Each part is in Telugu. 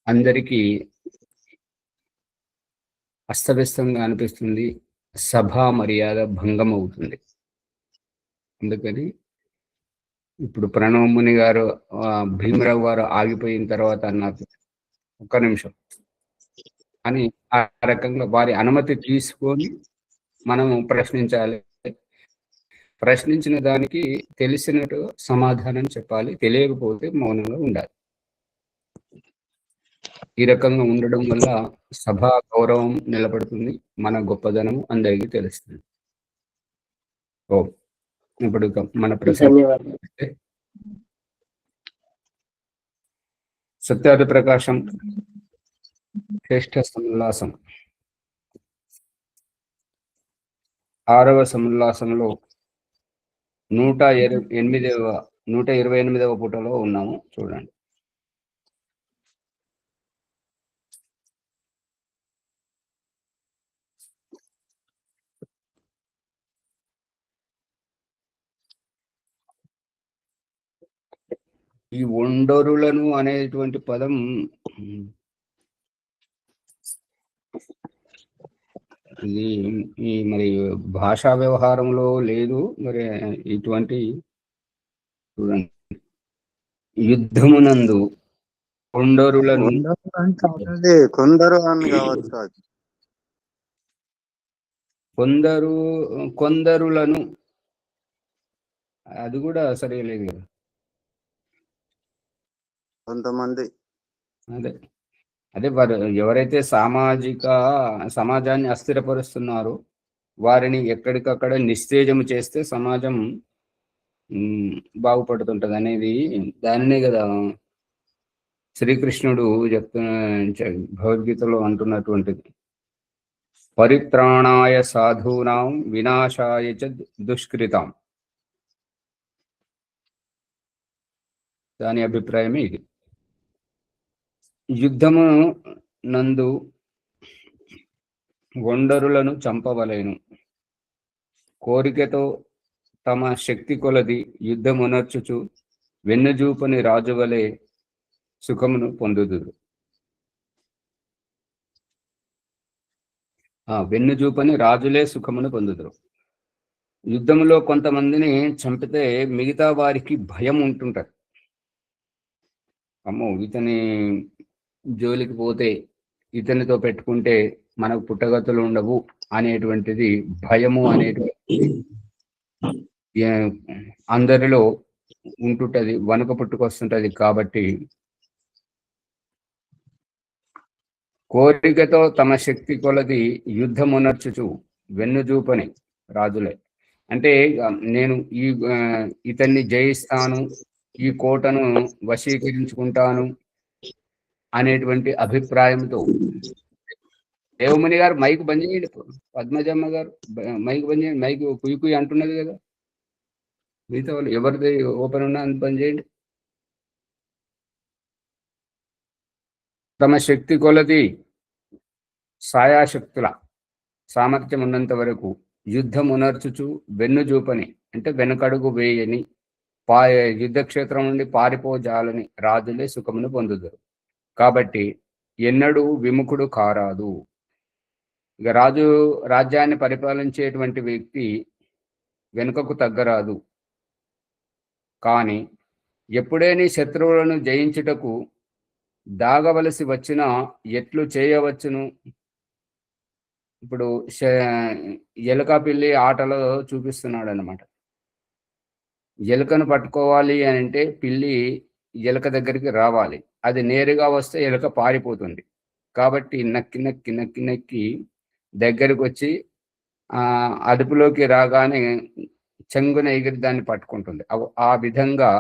అందరికీ అస్తవ్యస్తంగా అనిపిస్తుంది. సభా మర్యాద భంగం అవుతుంది. అందుకని ఇప్పుడు ప్రణవ్ ముని గారు భీమరావు గారు ఆగిపోయిన తర్వాత అన్నారు, ఒక్క నిమిషం అని ఆ రకంగా వారి అనుమతి తీసుకొని మనము ప్రశ్నించాలి. ప్రశ్నించిన దానికి తెలిసినట్టు సమాధానం చెప్పాలి. తెలియకపోతే మౌనంగా ఉండాలి. ఈ రకంగా ఉండడం వల్ల సభా గౌరవం నిలబడుతుంది. మన గొప్పదనం అందరికీ తెలుస్తుంది. ఇప్పుడు మన ప్రసంగం సత్యాది ప్రకాశం శ్రేష్ఠ సముల్లాసం 6వ సముల్లాసంలో 128వ పుటలో ఉన్నాము. చూడండి. ఈ ఒండరులను అనేటువంటి పదం ఇది ఈ మరి భాషా వ్యవహారంలో లేదు. మరి ఇటువంటి చూడండి, యుద్ధమునందు కొండరులను కొందరులను అది కూడా సరిగలేదు కదా. కొంతమంది అదే వారు ఎవరైతే సమాజాన్ని అస్థిరపరుస్తున్నారో వారిని ఎక్కడికక్కడ నిస్తేజము చేస్తే సమాజం బాగుపడుతుంటది అనేది దానినే కదా శ్రీకృష్ణుడు భగవద్గీతలో అంటున్నటువంటిది. పరిత్రాణాయ సాధూనాం వినాశాయ చ దుష్కృతాం. దాని అభిప్రాయమే ఇది. యుద్ధము నందు ఒండరులను చంపవలెను. కోరికతో తమ శక్తి కొలది యుద్ధమునర్చుచు వెన్నుజూపని రాజువలే సుఖమును పొందుదురు. వెన్నుజూపని రాజులే సుఖమును పొందుదురు. యుద్ధములో కొంతమందిని చంపితే మిగతా వారికి భయం ఉంటుంటది. అమ్మో, ఇతని జోలికి పోతే, ఇతనితో పెట్టుకుంటే మనకు పుట్టగతులు ఉండవు అనేటువంటిది భయము అనేటువంటి అందరిలో ఉంటుంటది, వణుక పుట్టుకొస్తుంటది. కాబట్టి కోరికతో తమ శక్తి కొలది యుద్ధమునర్చుచు వెన్నుజూపని రాజులే అంటే నేను ఇతన్ని జయిస్తాను, ఈ కోటను వశీకరించుకుంటాను అనేటువంటి అభిప్రాయంతో. దేవముని గారు మైక్ బంద్ చేయండి. పద్మజమ్మ గారు మైక్ బంద్ చేయండి. మైక్ కుయ్యి కుయ్యి అంటున్నది కదా. మిగతా వాళ్ళు ఎవరిది ఓపెన్ ఉన్నా అని బంద్ చేయండి. తమ శక్తి కొలది సాయాశక్తుల సామర్థ్యం ఉన్నంత వరకు యుద్ధమునర్చుచు వెన్నుజూపని అంటే వెనకడుగు వేయని యుద్ధక్షేత్రం నుండి పారిపోజాలని రాజులే సుఖమును పొందుదురు. కాబట్టి ఎన్నడూ విముఖుడు కారాదు. ఇక రాజ్యాన్ని పరిపాలించేటువంటి వ్యక్తి వెనుకకు తగ్గరాదు. కానీ ఎప్పుడైనా శత్రువులను జయించుటకు దాగవలసి వచ్చినా ఎట్లు చేయవచ్చును. ఇప్పుడు ఎలుక పిల్లి ఆటలో చూపిస్తున్నాడు అన్నమాట. ఎలుకను పట్టుకోవాలి అని అంటే పిల్లి ఎలుక దగ్గరికి రావాలి. అది నేరుగా వస్తే ఎలుక పారిపోతుంది. కాబట్టి నక్కి నక్కి నక్కి నక్కి దగ్గరికి వచ్చి అదుపులోకి రాగానే చెంగున ఎగిరి దాన్ని పట్టుకుంటుంది. ఆ విధంగా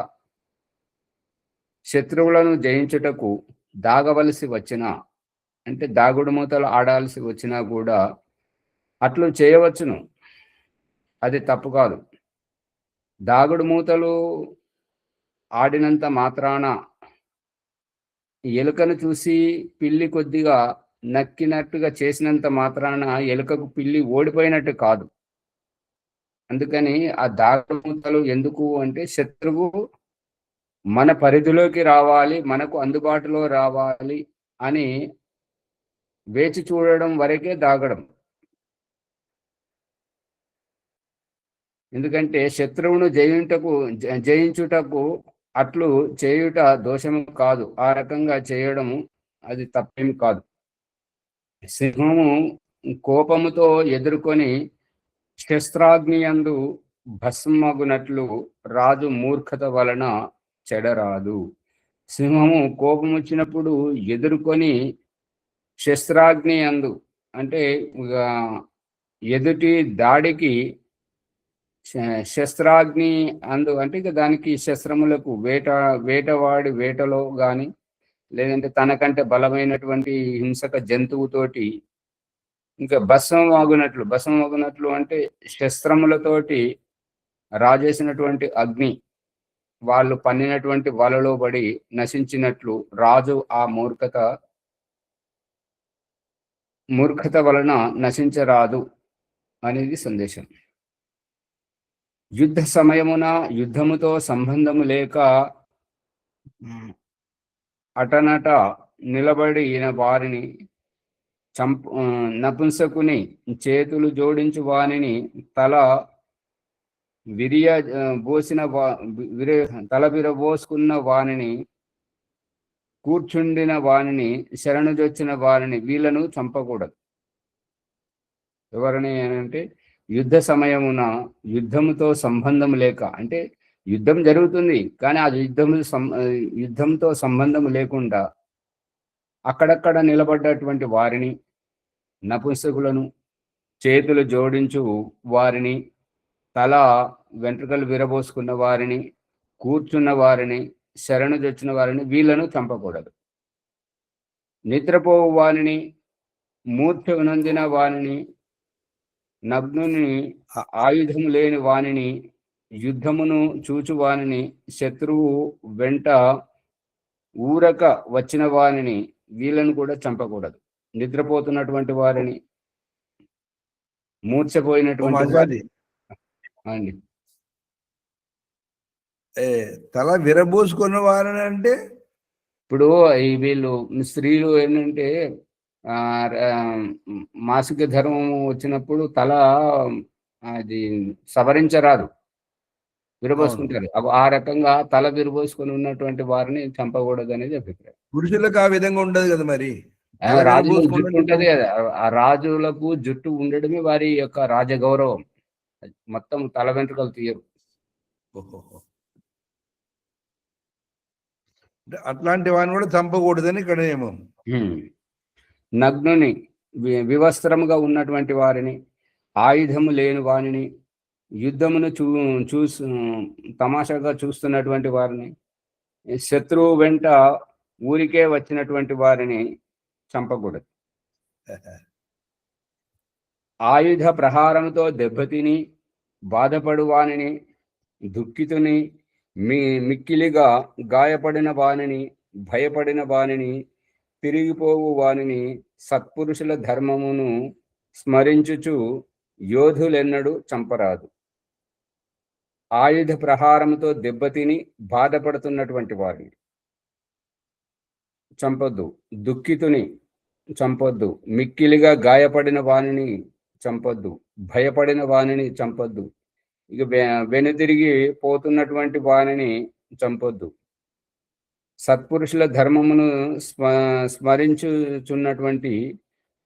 శత్రువులను జయించుటకు దాగవలసి వచ్చినా అంటే దాగుడు మూతలు ఆడాల్సి వచ్చినా కూడా అట్లు చేయవచ్చును. అది తప్పు కాదు. దాగుడు మూతలు ఆడినంత మాత్రాన ఎలుకను చూసి పిల్లి కొద్దిగా నక్కినట్టుగా చేసినంత మాత్రాన ఎలుకకు పిల్లి ఓడిపోయినట్టు కాదు. అందుకని ఆ దాగుడు మూతలు ఎందుకు అంటే శత్రువు మన పరిధిలోకి రావాలి, మనకు అందుబాటులో రావాలి అని వేచి చూడడం వరకే దాగడం. ఎందుకంటే శత్రువును జయించుటకు అట్లు చేయుట దోషము కాదు. ఆ రకంగా చేయడము అది తప్పేమి కాదు. సింహము కోపముతో ఎదుర్కొని శస్త్రాగ్నియందు భస్మగునట్లు రాజు మూర్ఖత వలన చెడరాదు. సింహము కోపం వచ్చినప్పుడు ఎదుర్కొని శస్త్రాగ్ని అందు అంటే ఎదుటి దాడికి శస్త్రాగ్ని అందు అంటే ఇక దానికి శస్త్రములకు వేటవాడి వేటలో కానీ లేదంటే తనకంటే బలమైనటువంటి హింసక జంతువుతోటి ఇంకా భస్మం ఆగునట్లు అంటే శస్త్రములతోటి రాజేసినటువంటి అగ్ని వాళ్ళు పన్నినటువంటి వలలో పడి నశించినట్లు రాజు ఆ మూర్ఖత వలన నశించరాదు అనేది సందేశం. యుద్ధ సమయమున యుద్ధముతో సంబంధము లేక అటనట నిలబడిన వారిని నపుంసకుని చేతులు జోడించు వానిని తల విరబోసుకున్న వానిని కూర్చుండిన వానిని శరణుజొచ్చిన వారిని వీళ్ళను చంపకూడదు. ఎవరిని అంటే యుద్ధ సమయమున యుద్ధముతో సంబంధం లేక అంటే యుద్ధం జరుగుతుంది కానీ ఆ యుద్ధంతో సంబంధం లేకుండా అక్కడక్కడ నిలబడ్డటువంటి వారిని నపుంసకులను చేతులు జోడించు వారిని తల వెంట్రుకలు విరబోసుకున్న వారిని కూర్చున్న వారిని శరణుజొచ్చిన వారిని వీళ్ళను చంపకూడదు. నిద్రపోవు వారిని మూర్ఛ నొందిన వారిని నగ్నుని ఆయుధము లేని వానిని యుద్ధమును చూచు వానిని శత్రువు వెంట ఊరక వచ్చిన వారిని వీళ్ళను కూడా చంపకూడదు. నిద్రపోతున్నటువంటి వారిని మూర్ఛపోయినటువంటి అండి తల విరబోసుకున్న వారిని అంటే ఇప్పుడు వీళ్ళు స్త్రీలు ఏంటంటే మాసిక ధర్మము వచ్చినప్పుడు తల అది సవరించరాదు, విరబోసుకుంటారు. ఆ రకంగా తల విరబోసుకొని ఉన్నటువంటి వారిని చంపకూడదు అనేది అభిప్రాయం. పురుషులకు ఆ విధంగా ఉండదు కదా, మరి రాజులకు జుట్టు ఉంటది కదా, ఆ రాజులకు జుట్టు ఉండడమే వారి యొక్క రాజగౌరవం. మొత్తం తల వెంట్రుకలు తీయరు. అట్లాంటి వారిని కూడా చంపకూడదని ఇక్కడ ఏమో. నగ్నుని వివస్త్రముగా ఉన్నటువంటి వారిని ఆయుధము లేని వారిని యుద్ధమును తమాషాగా చూస్తున్నటువంటి వారిని శత్రువు వెంట ఊరికే వచ్చినటువంటి వారిని చంపకూడదు. ఆయుధ ప్రహారంతో దెబ్బతిని బాధపడు వానిని దుఃఖితుని మిక్కిలిగా గాయపడిన వానిని భయపడిన వానిని తిరిగిపోవు వానిని సత్పురుషుల ధర్మమును స్మరించుచు యోధులెన్నడూ చంపరాదు. ఆయుధ ప్రహారంతో దెబ్బతిని బాధపడుతున్నటువంటి వారిని చంపొద్దు, దుఃఖితుని చంపొద్దు, మిక్కిలిగా గాయపడిన వానిని చంపొద్దు, భయపడిన వానిని చంపొద్దు, ఇక వెనుదిరిగి పోతున్నటువంటి వానిని చంపొద్దు. సత్పురుషుల ధర్మమును స్మరించుచున్నటువంటి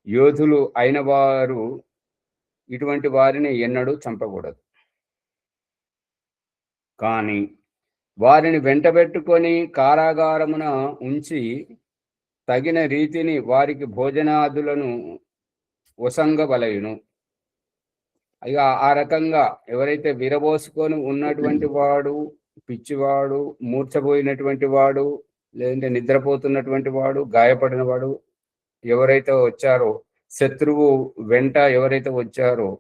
యోధులు అయిన వారు ఇటువంటి వారిని ఎన్నడూ చంపకూడదు. కానీ వారిని వెంటబెట్టుకొని కారాగారమున ఉంచి తగిన రీతిని వారికి భోజనాదులను వసంగవలయును. ఇక ఆ రకంగా ఎవరైతే విరబోసుకొని ఉన్నటువంటి వాడు, పిచ్చివాడు, మూర్ఛపోయినటువంటి వాడు, లేదంటే నిద్రపోతున్నటువంటి వాడు, గాయపడిన వాడు ఎవరైతే వచ్చారో, శత్రువు వెంట ఎవరైతే వచ్చారో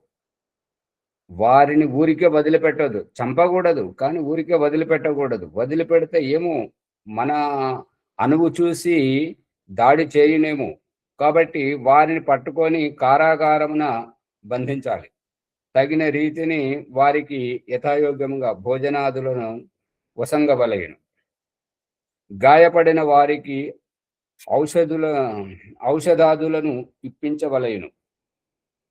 వారిని ఊరికే వదిలిపెట్టదు. చంపకూడదు కానీ ఊరికే వదిలిపెట్టకూడదు. వదిలిపెడితే ఏమో మన అనువు చూసి దాడి చేయనేమో. కాబట్టి వారిని పట్టుకొని కారాగారమున బంధించాలి. తగిన రీతిని వారికి యథాయోగ్యముగా భోజనాదులను వసంగవలయును. గాయపడిన వారికి ఔషధాదులను ఇప్పించవలెను.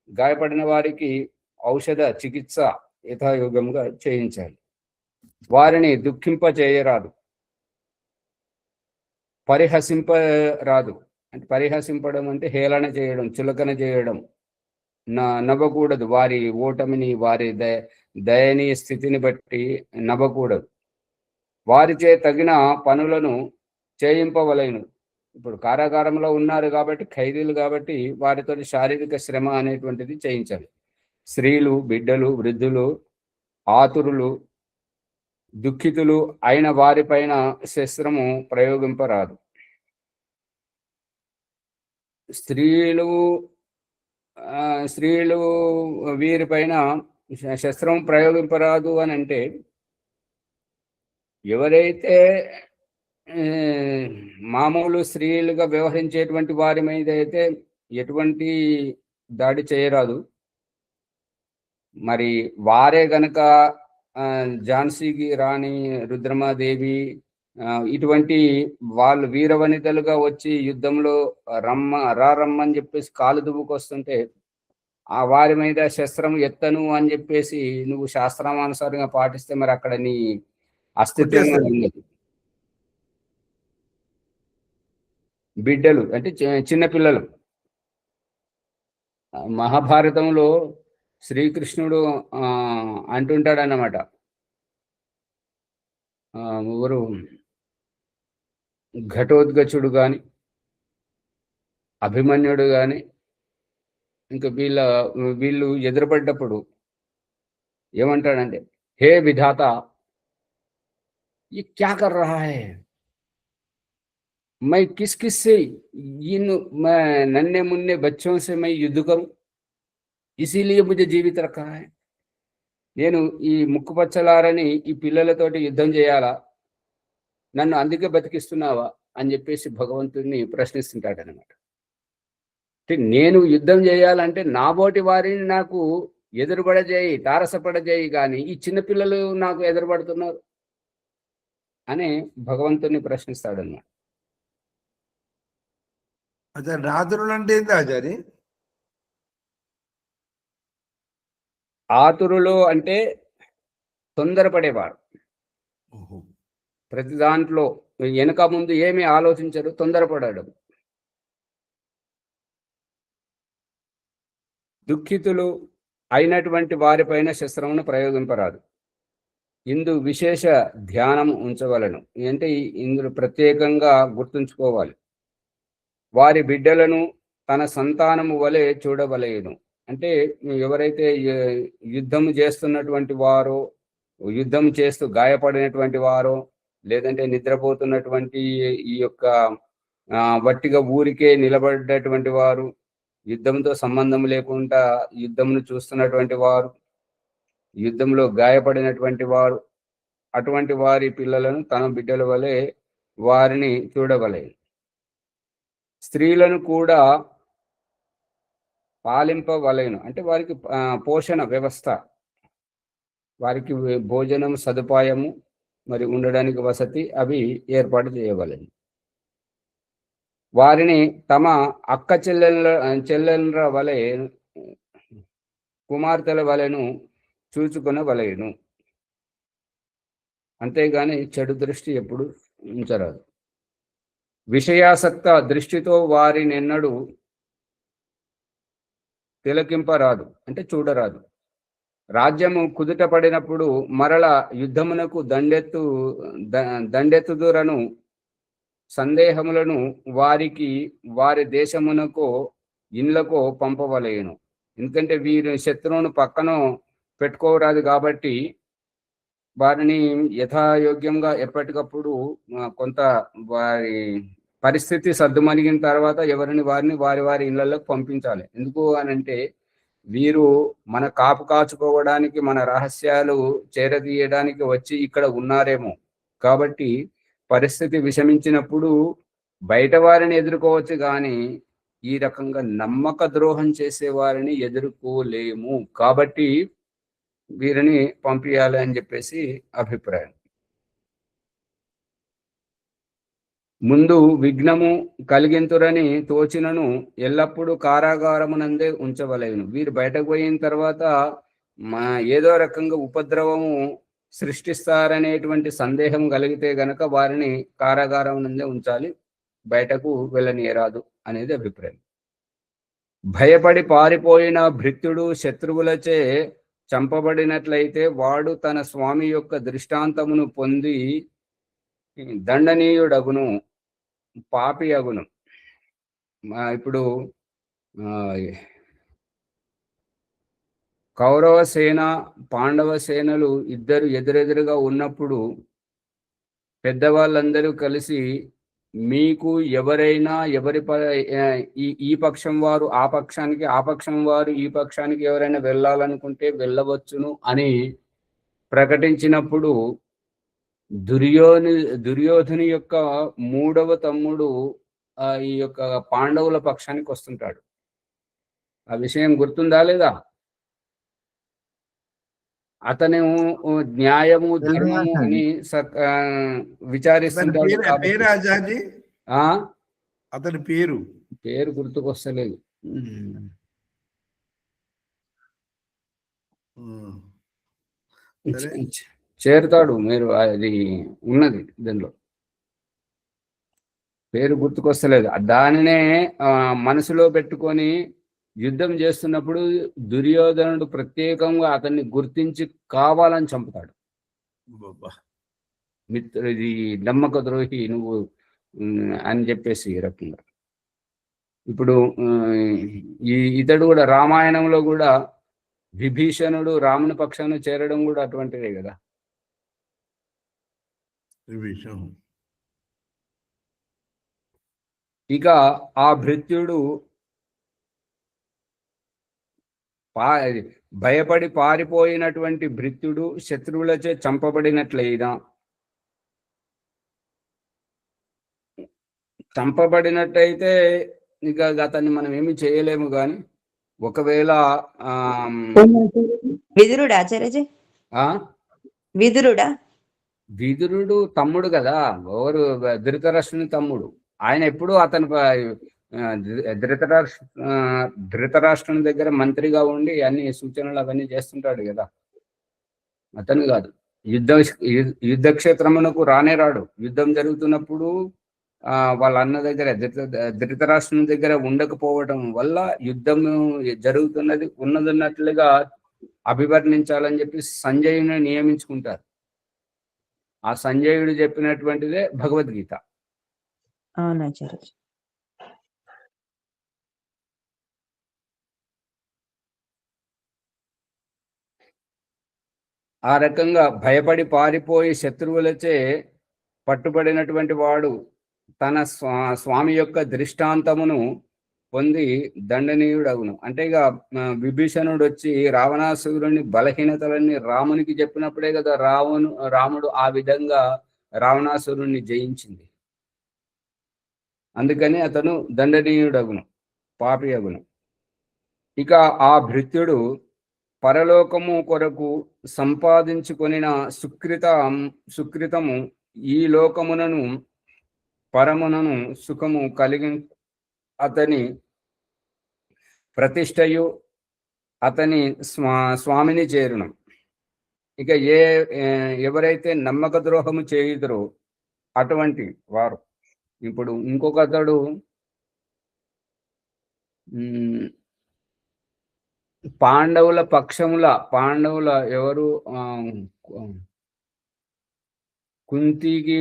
గాయపడిన వారికి ఔషధ చికిత్స యథాయోగంగా చేయించాలి. వారిని దుఃఖింపచేయరాదు, పరిహసింపరాదు. అంటే పరిహసింపడం అంటే హేళన చేయడం, చులకన చేయడం నవ్వకూడదు. వారి ఓటమిని, వారి దయనీయ స్థితిని బట్టి నవ్వకూడదు. వారిచే తగిన పనులను చేయింపవలెను. ఇప్పుడు కారాగారంలో ఉన్నారు కాబట్టి, ఖైదీలు కాబట్టి వారితో శారీరక శ్రమ అనేటువంటిది చేయించాలి. స్త్రీలు, బిడ్డలు, వృద్ధులు, ఆతురులు, దుఃఖితులు అయిన వారిపైన శస్త్రము ప్రయోగింపరాదు. స్త్రీలు వీరిపైన శస్త్రం ప్రయోగింపరాదు అని అంటే, ఎవరైతే మామూలు స్త్రీలుగా వ్యవహరించేటువంటి వారి మీద అయితే ఎటువంటి దాడి చేయరాదు. మరి వారే గనక ఝాన్సీకి రాణి, రుద్రమాదేవి ఇటువంటి వాళ్ళు వీరవనితలుగా వచ్చి యుద్ధంలో రమ్మని చెప్పేసి కాలు దువ్వుకొస్తుంటే, ఆ వారి మీద శస్త్రం ఎత్తను అని చెప్పేసి నువ్వు శాస్త్రానుసారంగా పాటిస్తే మరి అక్కడ నీ అస్తిత్వం ఉన్నది. బిడ్డలు అంటే చిన్నపిల్లలు. మహాభారతంలో శ్రీకృష్ణుడు అంటుంటాడన్నమాట, ఎవరు ఘటోద్గచుడు గాని, అభిమన్యుడు గాని, ఇంకా వీళ్ళు ఎదురుపడ్డప్పుడు ఏమంటాడంటే, హే విధాత, ये क्या कर रहा है, मैं किस किस से मैं नन्हे मुन्ने बच्चों से मैं युद्ध करूं, इसीलिए मुझे जीवित रखा है. నేను ఈ ముక్కుపచ్చలారని ఈ పిల్లలతోటి యుద్ధం చేయాలా, నన్ను అందుకే బతికిస్తున్నావా అని చెప్పేసి భగవంతుడిని ప్రశ్నిస్తుంటాడనమాట. అంటే నేను యుద్ధం చేయాలంటే నాబోటి వారిని నాకు ఎదురుపడజేయి, తారసపడజేయి, కానీ ఈ చిన్నపిల్లలు నాకు ఎదురుపడుతున్నారు అని భగవంతుని ప్రశ్నిస్తాడన్నమాట. అదే రాత్రులు అంటే ఏంటి ఆచారి? ఆతురులు అంటే తొందరపడేవారు. ప్రతి దాంట్లో వెనక ముందు ఏమీ ఆలోచించరు, తొందరపడడం. దుఃఖితులు అయినటువంటి వారిపైన శస్త్రమును ప్రయోగింపరాదు. ఇందు విశేష ధ్యానం ఉంచవలను. అంటే ఇందులో ప్రత్యేకంగా గుర్తుంచుకోవాలి. వారి బిడ్డలను తన సంతానము వలె చూడవలెను. అంటే ఎవరైతే యుద్ధము చేస్తున్నటువంటి వారో, యుద్ధం చేస్తూ గాయపడినటువంటి వారో, లేదంటే నిద్రపోతున్నటువంటి ఈ యొక్క వట్టిగా ఊరికే నిలబడ్డటువంటి వారు, యుద్ధంతో సంబంధం లేకుండా యుద్ధమును చూస్తున్నటువంటి వారు, యుద్ధంలో గాయపడినటువంటి వారు, అటువంటి వారి పిల్లలను తన బిడ్డల వలె వారిని చూడవలెను. స్త్రీలను కూడా పాలింపవలెను. అంటే వారికి పోషణ వ్యవస్థ, వారికి భోజనం సదుపాయము, మరి ఉండడానికి వసతి అవి ఏర్పాటు చేయవలెను. వారిని తమ అక్క చెల్లెల వలె, కుమార్తెల వలెను చూచుకొనవలెను. అంతేగాని చెడు దృష్టి ఎప్పుడు ఉంచరాదు. విషయాసక్త దృష్టితో వారినెన్నడూ తిలకింపరాదు, అంటే చూడరాదు. రాజ్యము కుదుట పడినప్పుడు మరల యుద్ధమునకు దండెత్తుదురను సందేహములను వారికి వారి దేశమునకో ఇండ్లకో పంపవలేను. ఎందుకంటే వీరి శత్రువును పక్కన పెట్టుకోరాదు కాబట్టి వారిని యథాయోగ్యంగా ఎప్పటికప్పుడు కొంత వారి పరిస్థితి సర్దుమణిగిన తర్వాత వారిని వారి ఇళ్లలోకి పంపించాలి. ఎందుకు అనంటే వీరు మన కాపు కాచుకోవడానికి, మన రహస్యాలు చేరదీయడానికి వచ్చి ఇక్కడ ఉన్నారేమో. కాబట్టి పరిస్థితి విషమించినప్పుడు బయట వారిని ఎదుర్కోవచ్చు, కానీ ఈ రకంగా నమ్మక ద్రోహం చేసే వారిని ఎదుర్కోలేము. కాబట్టి వీరిని పంపించాలి అని చెప్పేసి అభిప్రాయం. ముందు విఘ్నము కలిగింతురని తోచినను ఎల్లప్పుడూ కారాగారమునందే ఉంచవలేను. వీరు బయటకు పోయిన తర్వాత ఏదో రకంగా ఉపద్రవము సృష్టిస్తారనేటువంటి సందేహం కలిగితే గనక వారిని కారాగారం నందే ఉంచాలి, బయటకు వెళ్ళనీయరాదు అనేది అభిప్రాయం. భయపడి పారిపోయిన భృత్యుడు శత్రువులచే చంపబడినట్లయితే వాడు తన స్వామి యొక్క దృష్టాంతమును పొంది దండనీయుడగును, పాపి అగును. ఇప్పుడు కౌరవ సేన పాండవ సేనలు ఇద్దరు ఎదురెదురుగా ఉన్నప్పుడు పెద్దవాళ్ళందరూ కలిసి మీకు ఎవరైనా ఈ పక్షం వారు ఆ పక్షానికి, ఆ పక్షం వారు ఈ పక్షానికి ఎవరైనా వెళ్ళాలనుకుంటే వెళ్ళవచ్చును అని ప్రకటించినప్పుడు దుర్యోధుని యొక్క మూడవ తమ్ముడు ఈ యొక్క పాండవుల పక్షానికి వస్తుంటాడు. ఆ విషయం గుర్తుందా లేదా? అతను న్యాయము ధర్మము అని విచారిస్తుంటాడు. అతని పేరు గుర్తుకొస్తలేదు. చేరుతాడు, మీరు అది ఉన్నది దానిలో, పేరు గుర్తుకొస్తలేదు. దానినే మనసులో పెట్టుకొని యుద్ధం చేస్తున్నప్పుడు దుర్యోధనుడు ప్రత్యేకంగా అతన్ని గుర్తించి కావాలని చంపుతాడు. ఇది నమ్మక ద్రోహి నువ్వు అని చెప్పేసి ఈ రకంగా. ఇప్పుడు ఇతడు కూడా రామాయణంలో కూడా విభీషణుడు రాముని పక్షాన్ని చేరడం కూడా అటువంటిదే కదా. ఇక ఆ భృత్యుడు భయపడి పారిపోయినటువంటి భృత్యుడు శత్రువులచే చంపబడినట్టయితే ఇక అతన్ని మనం ఏమి చేయలేము. కానీ ఒకవేళ విదురుడు తమ్ముడు కదా, ఎవరు ధృతరాష్ట్రుని తమ్ముడు. ఆయన ఎప్పుడు అతను ధృతరాష్ట్రుని దగ్గర మంత్రిగా ఉండి అన్ని సూచనలు అవన్నీ చేస్తుంటాడు కదా. అతను కాదు, యుద్ధక్షేత్రమునకు రానే రాడు. యుద్ధం జరుగుతున్నప్పుడు వాళ్ళ అన్న దగ్గర ధృతరాష్ట్రుని దగ్గర ఉండకపోవడం వల్ల యుద్ధం ఉన్నదన్నట్లుగా అభివర్ణించాలని చెప్పి సంజయుని నియమించుకుంటారు. ఆ సంజయుడు చెప్పినటువంటిదే భగవద్గీత. ఆ రకంగా భయపడి పారిపోయి శత్రువులచే పట్టుబడినటువంటి వాడు తన స్వామి యొక్క దృష్టాంతమును పొంది దండనీయుడవును. అంటే ఇక విభీషణుడు వచ్చి రావణాసురుని బలహీనతలన్నీ రామునికి చెప్పినప్పుడే కదా రాముడు ఆ విధంగా రావణాసురుణ్ణి జయించింది. అందుకని అతను దండనీయుడగును, పాపి అగును. ఇక ఆ భృత్యుడు పరలోకము కొరకు సంపాదించుకొనిన సుకృతము ఈ లోకమునను పరమునను సుఖము కలిగి అతని ప్రతిష్టయు అతని స్వామిని చేరును. ఇక ఎవరైతే నమ్మక ద్రోహము చేయుదురో అటువంటి వారు. ఇప్పుడు ఇంకొక అతడు పాండవుల ఎవరు కుంతికి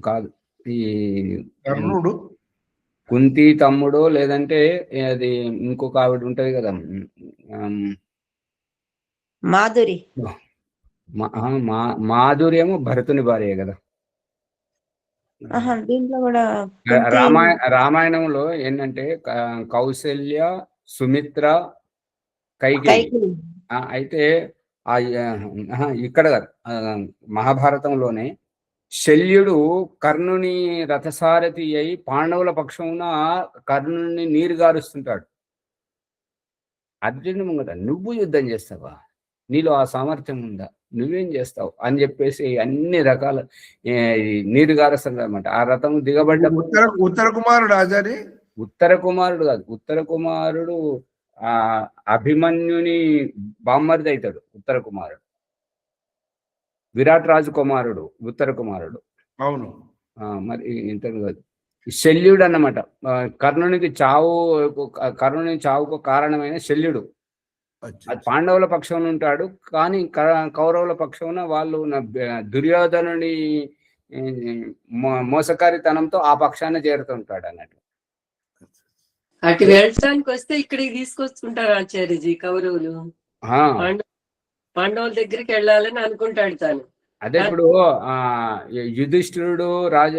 కాదు, ఈ కుంతి తమ్ముడు, లేదంటే అది ఇంకొక ఆవిడ ఉంటది కదా, మాధురి ఏమో భరతుని భార్య కదా. రామాయణంలో ఏంటంటే కౌసల్య, సుమిత్ర, కైకేయి. అయితే ఇక్కడ మహాభారతంలోనే శల్యుడు కర్ణుని రథసారథి అయి పాండవుల పక్షమున కర్ణుని నీరు గారుస్తుంటాడు. అర్జునుడు ముంగట నువ్వు యుద్ధం చేస్తావా, నీలో ఆ సామర్థ్యం ఉందా, నువ్వేం చేస్తావు అని చెప్పేసి అన్ని రకాల నీరు గారుస్తుంది అనమాట. ఆ రథం దిగబడ్డ ఉత్తర కుమారుడు ఆచారి, ఉత్తర కుమారుడు కాదు, ఉత్తర కుమారుడు ఆ అభిమన్యుని బామ్మర్ది అవుతాడు. ఉత్తర కుమారుడు విరాట్ రాజు కుమారుడు ఉత్తర కుమారుడు. అవును. మరి ఇంతకు కాదు, శల్యుడు అన్నమాట. కర్ణునికి చావుకు కారణమైన శల్యుడు. అది పాండవుల పక్షం ఉంటాడు, కానీ కౌరవుల పక్షమున వాళ్ళు దుర్యోధనుని మోసకారితనంతో ఆ పక్షాన్ని చేరుతుంటాడు అన్నట్టు. అటు వెళ్ళడానికి వస్తే ఇక్కడికి తీసుకొస్తుంటారు ఆచార్యజీ కౌరవులు. పాండవుల దగ్గరికి వెళ్ళాలని అనుకుంటాడు తాను. అదే ఇప్పుడు యుధిష్ఠిరుడు రాజు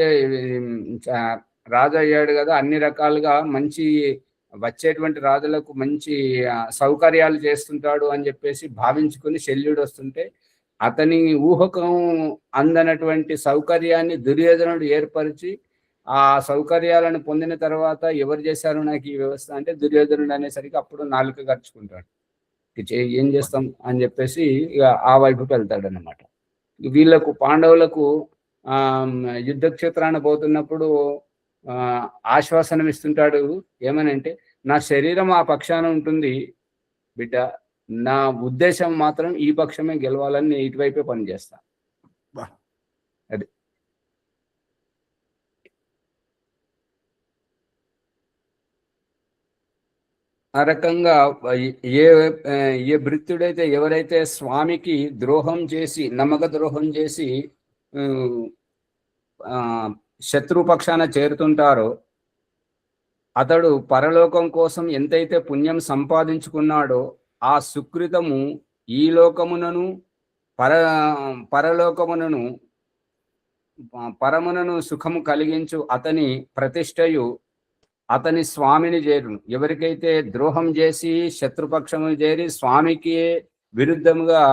అయ్యాడు కదా, అన్ని రకాలుగా మంచి వచ్చేటువంటి రాజులకు మంచి సౌకర్యాలు చేస్తుంటాడు అని చెప్పేసి భావించుకుని శల్యుడు వస్తుంటే, అతని ఊహకం అందనటువంటి సౌకర్యాన్ని దుర్యోధనుడు ఏర్పరిచి ఆ సౌకర్యాలను పొందిన తర్వాత ఎవరు చేశారు నాకు ఈ వ్యవస్థ అంటే దుర్యోధనుడు అనేసరికి అప్పుడు నాలుక గర్చుకుంటాడు. ఏం చేస్తాం అని చెప్పేసి ఇక ఆ వైపుకి వెళ్తాడు అన్నమాట. వీళ్ళకు పాండవులకు యుద్ధక్షేత్రాన్ని పోతున్నప్పుడు ఆశ్వాసనం ఇస్తుంటాడు. ఏమనంటే, నా శరీరం ఆ పక్షాన ఉంటుంది బిడ్డ, నా ఉద్దేశం మాత్రం ఈ పక్షమే గెలవాలని నేను ఇటువైపే పనిచేస్తా. అది ఆ రకంగా ఏ భృత్యుడైతే ఎవరైతే స్వామికి ద్రోహం చేసి, నమ్మక ద్రోహం చేసి శత్రుపక్షాన చేరుతుంటారో, అతడు పరలోకం కోసం ఎంతైతే పుణ్యం సంపాదించుకున్నాడో ఆ సుకృతము ఈ లోకమునను పరలోకమునను పరమునను సుఖము కలిగించు అతని ప్రతిష్టయు అతని స్వామిని చేరును. ఎవరికైతే ద్రోహం చేసి శత్రుపక్షము చేరి స్వామికి విరుద్ధముగా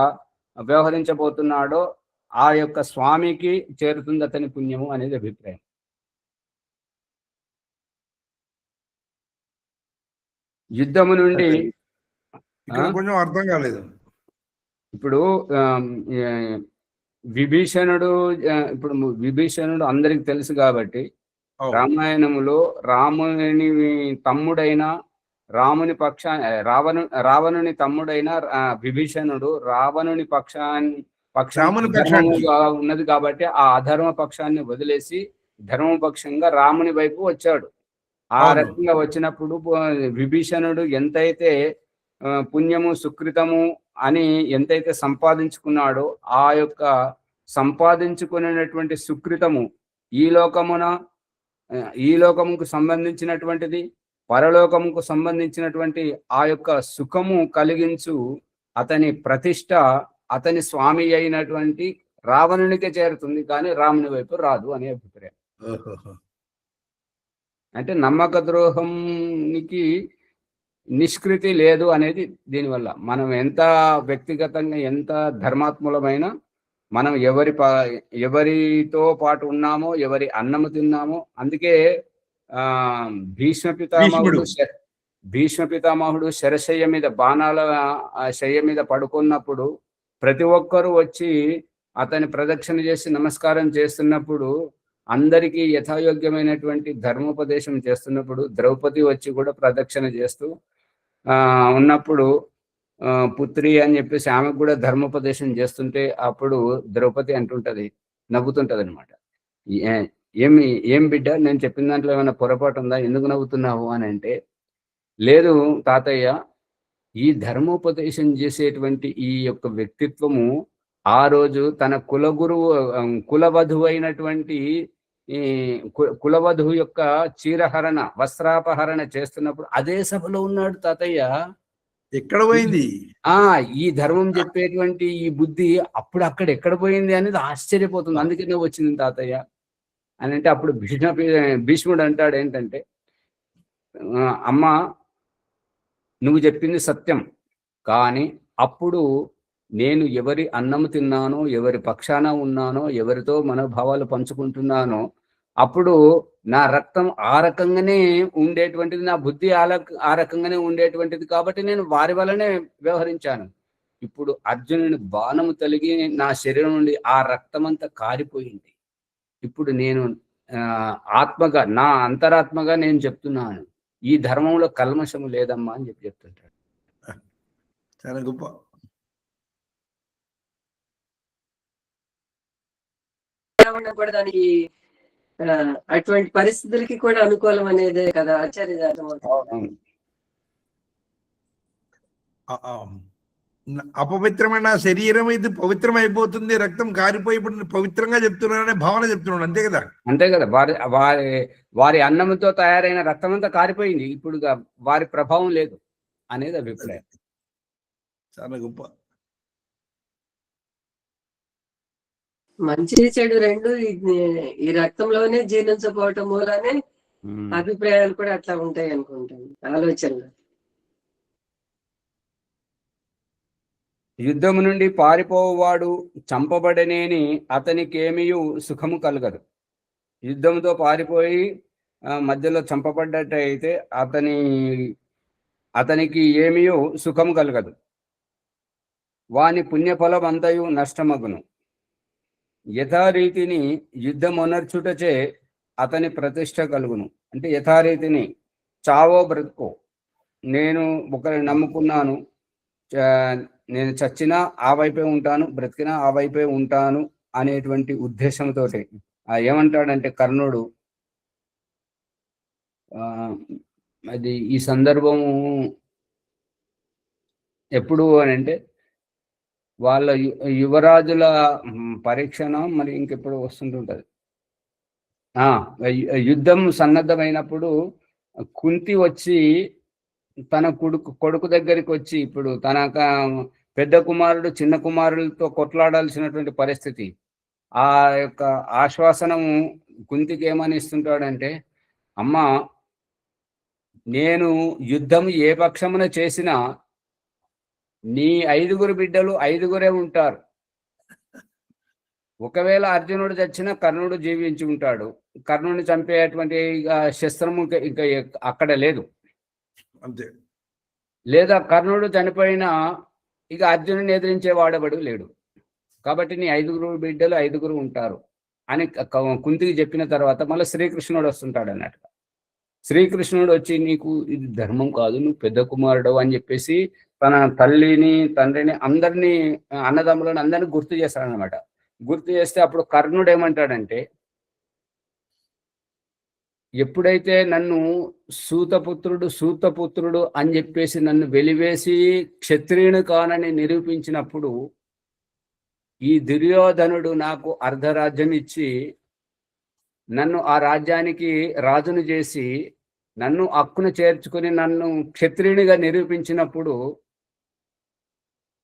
వ్యవహరించబోతున్నాడో ఆ యొక్క స్వామికి చేరుతుంది అతని పుణ్యము అనేది అభిప్రాయం. యుద్ధము నుండి కొంచెం అర్థం కాలేదు. ఇప్పుడు విభీషణుడు అందరికి తెలుసు కాబట్టి, రామాయణములో రాముని తమ్ముడైన రావణుని తమ్ముడైన విభీషణుడు రావణుని పక్షాన్నిగా ఉన్నది కాబట్టి ఆ అధర్మ పక్షాన్ని వదిలేసి ధర్మపక్షంగా రాముని వైపు వచ్చాడు. ఆ రకంగా వచ్చినప్పుడు విభీషణుడు ఎంతైతే పుణ్యము సుకృతము అని ఎంతైతే సంపాదించుకున్నాడో ఆ యొక్క సంపాదించుకునేటువంటి సుకృతము ఈ లోకముకు సంబంధించినటువంటిది, పరలోకముకు సంబంధించినటువంటి ఆ యొక్క సుఖము కలిగించు అతని ప్రతిష్ట అతని స్వామి అయినటువంటి రావణునికే చేరుతుంది, కానీ రాముని వైపు రాదు అనే అభిప్రాయం. అంటే నమ్మక ద్రోహంకి నిష్కృతి లేదు అనేది దీనివల్ల. మనం ఎంత వ్యక్తిగతంగా ఎంత ధర్మాత్ములమైనా మనం ఎవరితో పాటు ఉన్నామో, ఎవరి అన్నము తిన్నామో, అందుకే భీష్మ పితామహుడు శరశయ్య మీద బాణాల శయ్య మీద పడుకున్నప్పుడు ప్రతి ఒక్కరూ వచ్చి అతని ప్రదక్షిణ చేసి నమస్కారం చేస్తున్నప్పుడు, అందరికీ యథాయోగ్యమైనటువంటి ధర్మోపదేశం చేస్తున్నప్పుడు ద్రౌపది వచ్చి కూడా ప్రదక్షిణ చేస్తూ ఉన్నప్పుడు పుత్రి అని చెప్పేసి ఆమెకు కూడా ధర్మోపదేశం చేస్తుంటే అప్పుడు ద్రౌపది అంటుంటది, నవ్వుతుంటది అనమాట. ఏం బిడ్డ, నేను చెప్పిన దాంట్లో ఏమైనా పొరపాటు ఉందా, ఎందుకు నవ్వుతున్నావు అని అంటే, లేదు తాతయ్య, ఈ ధర్మోపదేశం చేసేటువంటి ఈ యొక్క వ్యక్తిత్వము ఆ రోజు తన కులవధువు అయినటువంటి కులవధువు యొక్క చీరహరణ వస్త్రాపహరణ చేస్తున్నప్పుడు అదే సభలో ఉన్నాడు తాతయ్య. ఎక్కడ పోయింది ఈ ధర్మం చెప్పేటువంటి ఈ బుద్ధి అప్పుడు అక్కడ ఎక్కడ పోయింది అనేది ఆశ్చర్యపోతుంది. అందుకనే వచ్చింది తాతయ్య అని అంటే, అప్పుడు భీష్ముడు అంటాడు ఏంటంటే, అమ్మ నువ్వు చెప్పింది సత్యం, కానీ అప్పుడు నేను ఎవరి అన్నము తిన్నానో, ఎవరి పక్షాన ఉన్నానో, ఎవరితో మనోభావాలు పంచుకుంటున్నానో అప్పుడు నా రక్తం ఆ రకంగానే ఉండేటువంటిది, నా బుద్ధి ఆ రకంగానే ఉండేటువంటిది, కాబట్టి నేను వారి వల్లనే వ్యవహరించాను. ఇప్పుడు అర్జునుని బాణము తలిగి నా శరీరం నుండి ఆ రక్తమంతా కారిపోయింది. ఇప్పుడు నేను ఆత్మగా, నా అంతరాత్మగా నేను చెప్తున్నాను, ఈ ధర్మంలో కల్మషము లేదమ్మా అని చెప్తుంటాడు. చాలా గొప్ప. కూడా దానికి అటువంటి పరిస్థితులకి కూడా అనుకూలం అనేదే కదా ఆచార్య. అపవిత్రమైన శరీరం ఇది పవిత్రం అయిపోతుంది, రక్తం కారిపోయి ఇప్పుడు పవిత్రంగా చెప్తున్నారనే భావన చెప్తున్నాడు, అంతే కదా? అంతే కదా. వారి అన్నంతో తయారైన రక్తం అంతా కారిపోయింది, ఇప్పుడు వారి ప్రభావం లేదు అనేది అభిప్రాయం. చాలా గొప్ప. మంచి చెడు రెండు ఈ రక్తంలోనే జీర్ణించకపోవటం మూలనే అభిప్రాయాలు కూడా అట్లా ఉంటాయి అనుకుంటాను, ఆలోచనలు. యుద్ధము నుండి పారిపోవాడు చంపబడనేని అతనికేమియు సుఖము కలగదు. యుద్ధంతో పారిపోయి మధ్యలో చంపబడ్డట్టయితే అతనికి ఏమియో సుఖము కలగదు. వాని పుణ్యఫలం అంతయు నష్టమగును. యథారీతిని యుద్ధమొనర్చుటచే అతని ప్రతిష్ట కలుగును. అంటే యథారీతిని, చావో బ్రతుకో, నేను ఒకరిని నమ్ముకున్నాను, నేను చచ్చినా ఆ వైపే ఉంటాను, బ్రతికినా ఆ వైపే ఉంటాను అనేటువంటి ఉద్దేశంతో ఏమంటాడంటే కర్ణుడు, అది ఈ సందర్భము ఎప్పుడు అని అంటే వాళ్ళ యువరాజుల పరీక్షణ మరి ఇంకెప్పుడు వస్తుంటుంటది. యుద్ధం సన్నద్ధమైనప్పుడు కుంతి వచ్చి తన కొడుకు దగ్గరికి వచ్చి, ఇప్పుడు తన పెద్ద కుమారుడు చిన్న కుమారులతో కొట్లాడాల్సినటువంటి పరిస్థితి, ఆ యొక్క ఆశ్వాసనము కుంతికి ఏమని ఇస్తుంటాడంటే, అమ్మ నేను యుద్ధం ఏ పక్షమున చేసినా నీ 5 బిడ్డలు 5 ఉంటారు. ఒకవేళ అర్జునుడు చచ్చినా కర్ణుడు జీవించి ఉంటాడు. కర్ణుడిని చంపేటువంటి శస్త్రము ఇంకా అక్కడ లేదు, అంతే. లేదా కర్ణుడు చనిపోయినా ఇక అర్జునుడిని ఎదిరించే వాడబడు లేడు. కాబట్టి నీ 5 బిడ్డలు 5 ఉంటారు అని కుంతికి చెప్పిన తర్వాత మళ్ళీ శ్రీకృష్ణుడు వస్తుంటాడు అన్నట్టుగా. శ్రీకృష్ణుడు వచ్చి, నీకు ఇది ధర్మం కాదు, నువ్వు పెద్ద కుమారుడు అని చెప్పేసి తన తల్లిని తండ్రిని అందరినీ అన్నదమ్ములను అందరినీ గుర్తు చేస్తాడనమాట. గుర్తు చేస్తే అప్పుడు కర్ణుడు ఏమంటాడంటే, ఎప్పుడైతే నన్ను సూతపుత్రుడు అని చెప్పేసి నన్ను వెలివేసి క్షత్రియుని కానని నిరూపించినప్పుడు ఈ దుర్యోధనుడు నాకు అర్ధరాజ్యం ఇచ్చి నన్ను ఆ రాజ్యానికి రాజును చేసి నన్ను హక్కును చేర్చుకుని నన్ను క్షత్రియునిగా నిరూపించినప్పుడు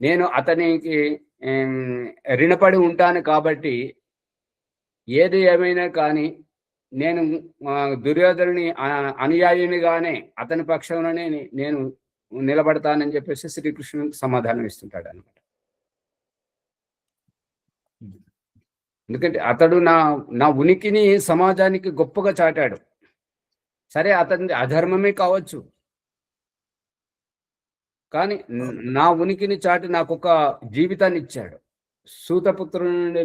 నేను అతనికి రుణపడి ఉంటాను. కాబట్టి ఏది ఏమైనా కానీ నేను దుర్యోధనుని అనుయాయునిగానే అతని పక్షంలోనే నేను నిలబడతానని చెప్పేసి శ్రీకృష్ణునికి సమాధానం ఇస్తుంటాడు అనమాట. ఎందుకంటే అతడు నా ఉనికిని సమాజానికి గొప్పగా చాటాడు. సరే, అతని అధర్మమే కావచ్చు, కానీ నా ఉనికిని చాటి నాకు ఒక జీవితాన్ని ఇచ్చాడు. సూతపుత్రుడి నుండి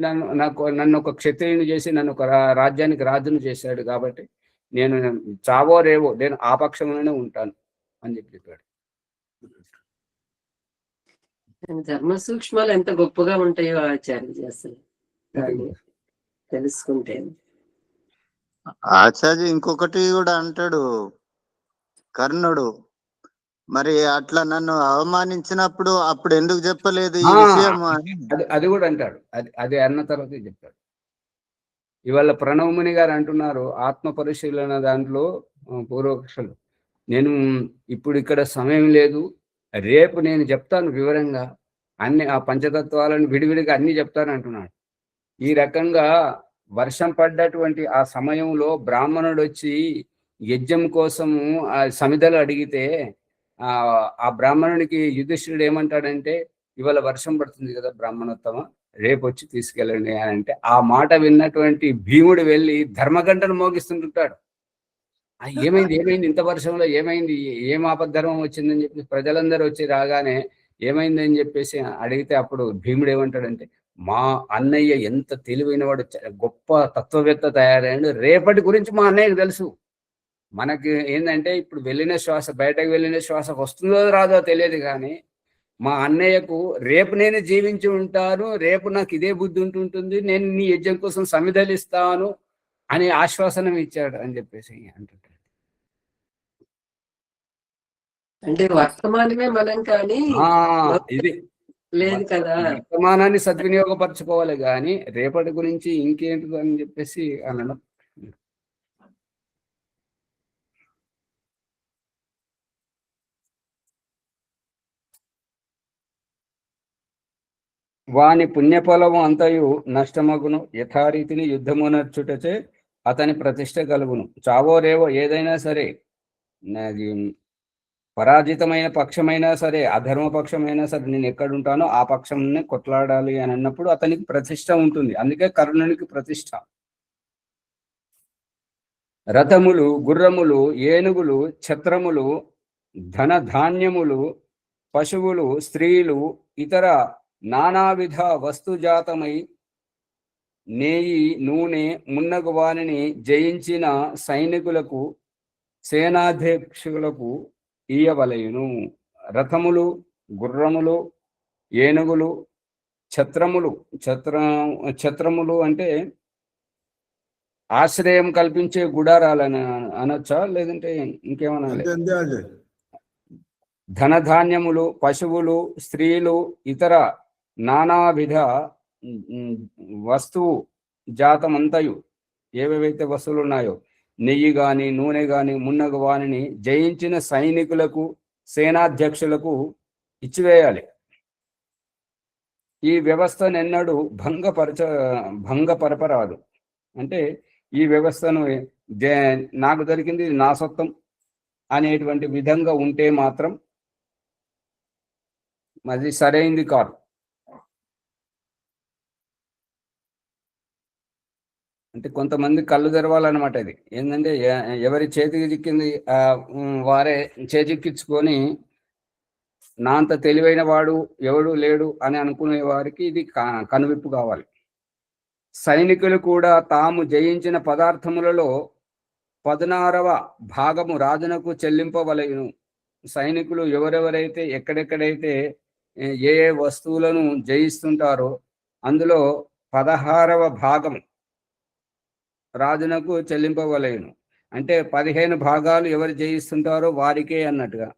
నన్ను ఒక క్షత్రియుని చేసి నన్ను ఒక రాజ్యానికి రాజును చేశాడు. కాబట్టి నేను చావో రేవో నేను ఆ పక్షంలోనే ఉంటాను అని చెప్పాడు. ధర్మ సూక్ష్మాలు ఎంత గొప్పగా ఉంటాయో ఆచార్య అసలు తెలుసుకుంటే. ఆచార్య ఇంకొకటి కూడా అంటాడు కర్ణుడు, మరి అట్లా నన్ను అవమానించినప్పుడు అప్పుడు ఎందుకు చెప్పలేదు ఈ విషయం? అది కూడా అంటాడు. అది అన్న తర్వాత చెప్తాడు. ఇవాళ ప్రణవముని గారు అంటున్నారు ఆత్మ పరిశీలన దాంట్లో పూర్వపక్షులు, నేను ఇప్పుడు ఇక్కడ సమయం లేదు, రేపు నేను చెప్తాను వివరంగా అన్ని ఆ పంచతత్వాలను విడివిడిగా అన్ని చెప్తాను అంటున్నాడు. ఈ రకంగా వర్షం పడ్డటువంటి ఆ సమయంలో బ్రాహ్మణుడు వచ్చి యజ్ఞం కోసము ఆ సమిధలు అడిగితే ఆ బ్రాహ్మణుడికి యుధిష్ఠిరుడు ఏమంటాడంటే, ఇవాళ వర్షం పడుతుంది కదా బ్రాహ్మణోత్తమ, రేపు వచ్చి తీసుకెళ్ళండి అని అంటే, ఆ మాట విన్నటువంటి భీముడు వెళ్ళి ధర్మగంటను మోగిస్తుంటాడు. ఏమైంది ఇంత వర్షంలో ఏమైంది, ఏం ఆపద్ధర్మం వచ్చిందని చెప్పి ప్రజలందరూ వచ్చి రాగానే ఏమైందని చెప్పేసి అడిగితే అప్పుడు భీముడు ఏమంటాడంటే, మా అన్నయ్య ఎంత తెలివైనవాడు, గొప్ప తత్వవేత్త తయారయ్యాడు, రేపటి గురించి మా అన్నయ్యకు తెలుసు. మనకి ఏంటంటే ఇప్పుడు వెళ్ళిన శ్వాస, బయటకు వెళ్ళిన శ్వాస వస్తుందో రాదో తెలియదు, కానీ మా అన్నయ్యకు రేపు నేను జీవించి ఉంటాను, రేపు నాకు ఇదే బుద్ధి ఉంటుంటుంది, నేను నీ యజ్ఞం కోసం సమిధలిస్తాను అని ఆశ్వాసనం ఇచ్చాడు అని చెప్పేసి అంటుంటాడు. అంటే వర్తమానమే మనం, కానీ ఇది లేదు కదా. వర్తమానాన్ని సద్వినియోగపరచుకోవాలి, కానీ రేపటి గురించి ఇంకేంటి అని చెప్పేసి అనడం. వాని పుణ్యఫలము అంతయు నష్టమగును, యథారీతిని యుద్ధమునర్చుటచే అతని ప్రతిష్ట కలుగును. చావో రేవో ఏదైనా సరే, పరాజితమైన పక్షమైనా సరే, అధర్మ పక్షమైనా సరే, నేను ఎక్కడుంటానో ఆ పక్షంని కొట్లాడాలి అని అన్నప్పుడు అతనికి ప్రతిష్ట ఉంటుంది. అందుకే కర్ణునికి ప్రతిష్ట. రథములు, గుర్రములు, ఏనుగులు, ఛత్రములు, ధన ధాన్యములు, పశువులు, స్త్రీలు, ఇతర నానావిధ వస్తుజాతమై నేయి, నూనె మున్నగు వానిని జయించిన సైనికులకు, సేనాధ్యక్షులకు ఇయ్యవలయును. రథములు, గుర్రములు, ఏనుగులు, ఛత్రములు అంటే ఆశ్రయం కల్పించే గుడారాలని అనొచ్చా, లేదంటే ఇంకేమన్నా? ధనధాన్యములు, పశువులు, స్త్రీలు, ఇతర నానావిధ వస్తువు జాతమంతయు, ఏవేవైతే వస్తువులు ఉన్నాయో, నెయ్యి గాని, నూనె గాని, మున్నగు వానిని జయించిన సైనికులకు, సేనాధ్యక్షులకు ఇచ్చివేయాలి. ఈ వ్యవస్థనెన్నడూ భంగపరపరాదు. అంటే ఈ వ్యవస్థను నాకు దొరికింది నా సొంతం అనేటువంటి విధంగా ఉంటే మాత్రం అది సరైంది కాదు. అంటే కొంతమంది కళ్ళు తెరవాలన్నమాట. ఇది ఏంటంటే ఎవరి చేతికి చిక్కింది వారే చేజిక్కించుకొని, నా అంత తెలివైన వాడు ఎవడు లేడు అని అనుకునే వారికి ఇది కనువిప్పు కావాలి. సైనికులు కూడా తాము జయించిన పదార్థములలో 16వ భాగము రాజునకు చెల్లింపవలెను. సైనికులు ఎవరెవరైతే ఎక్కడెక్కడైతే ఏ ఏ వస్తువులను జయిస్తుంటారో అందులో 16వ భాగం రాజునకు చెల్లింపవలెను. అంటే 15 భాగాలు ఎవరు జయిస్తుంటారో వారికే అన్నట్టుగా.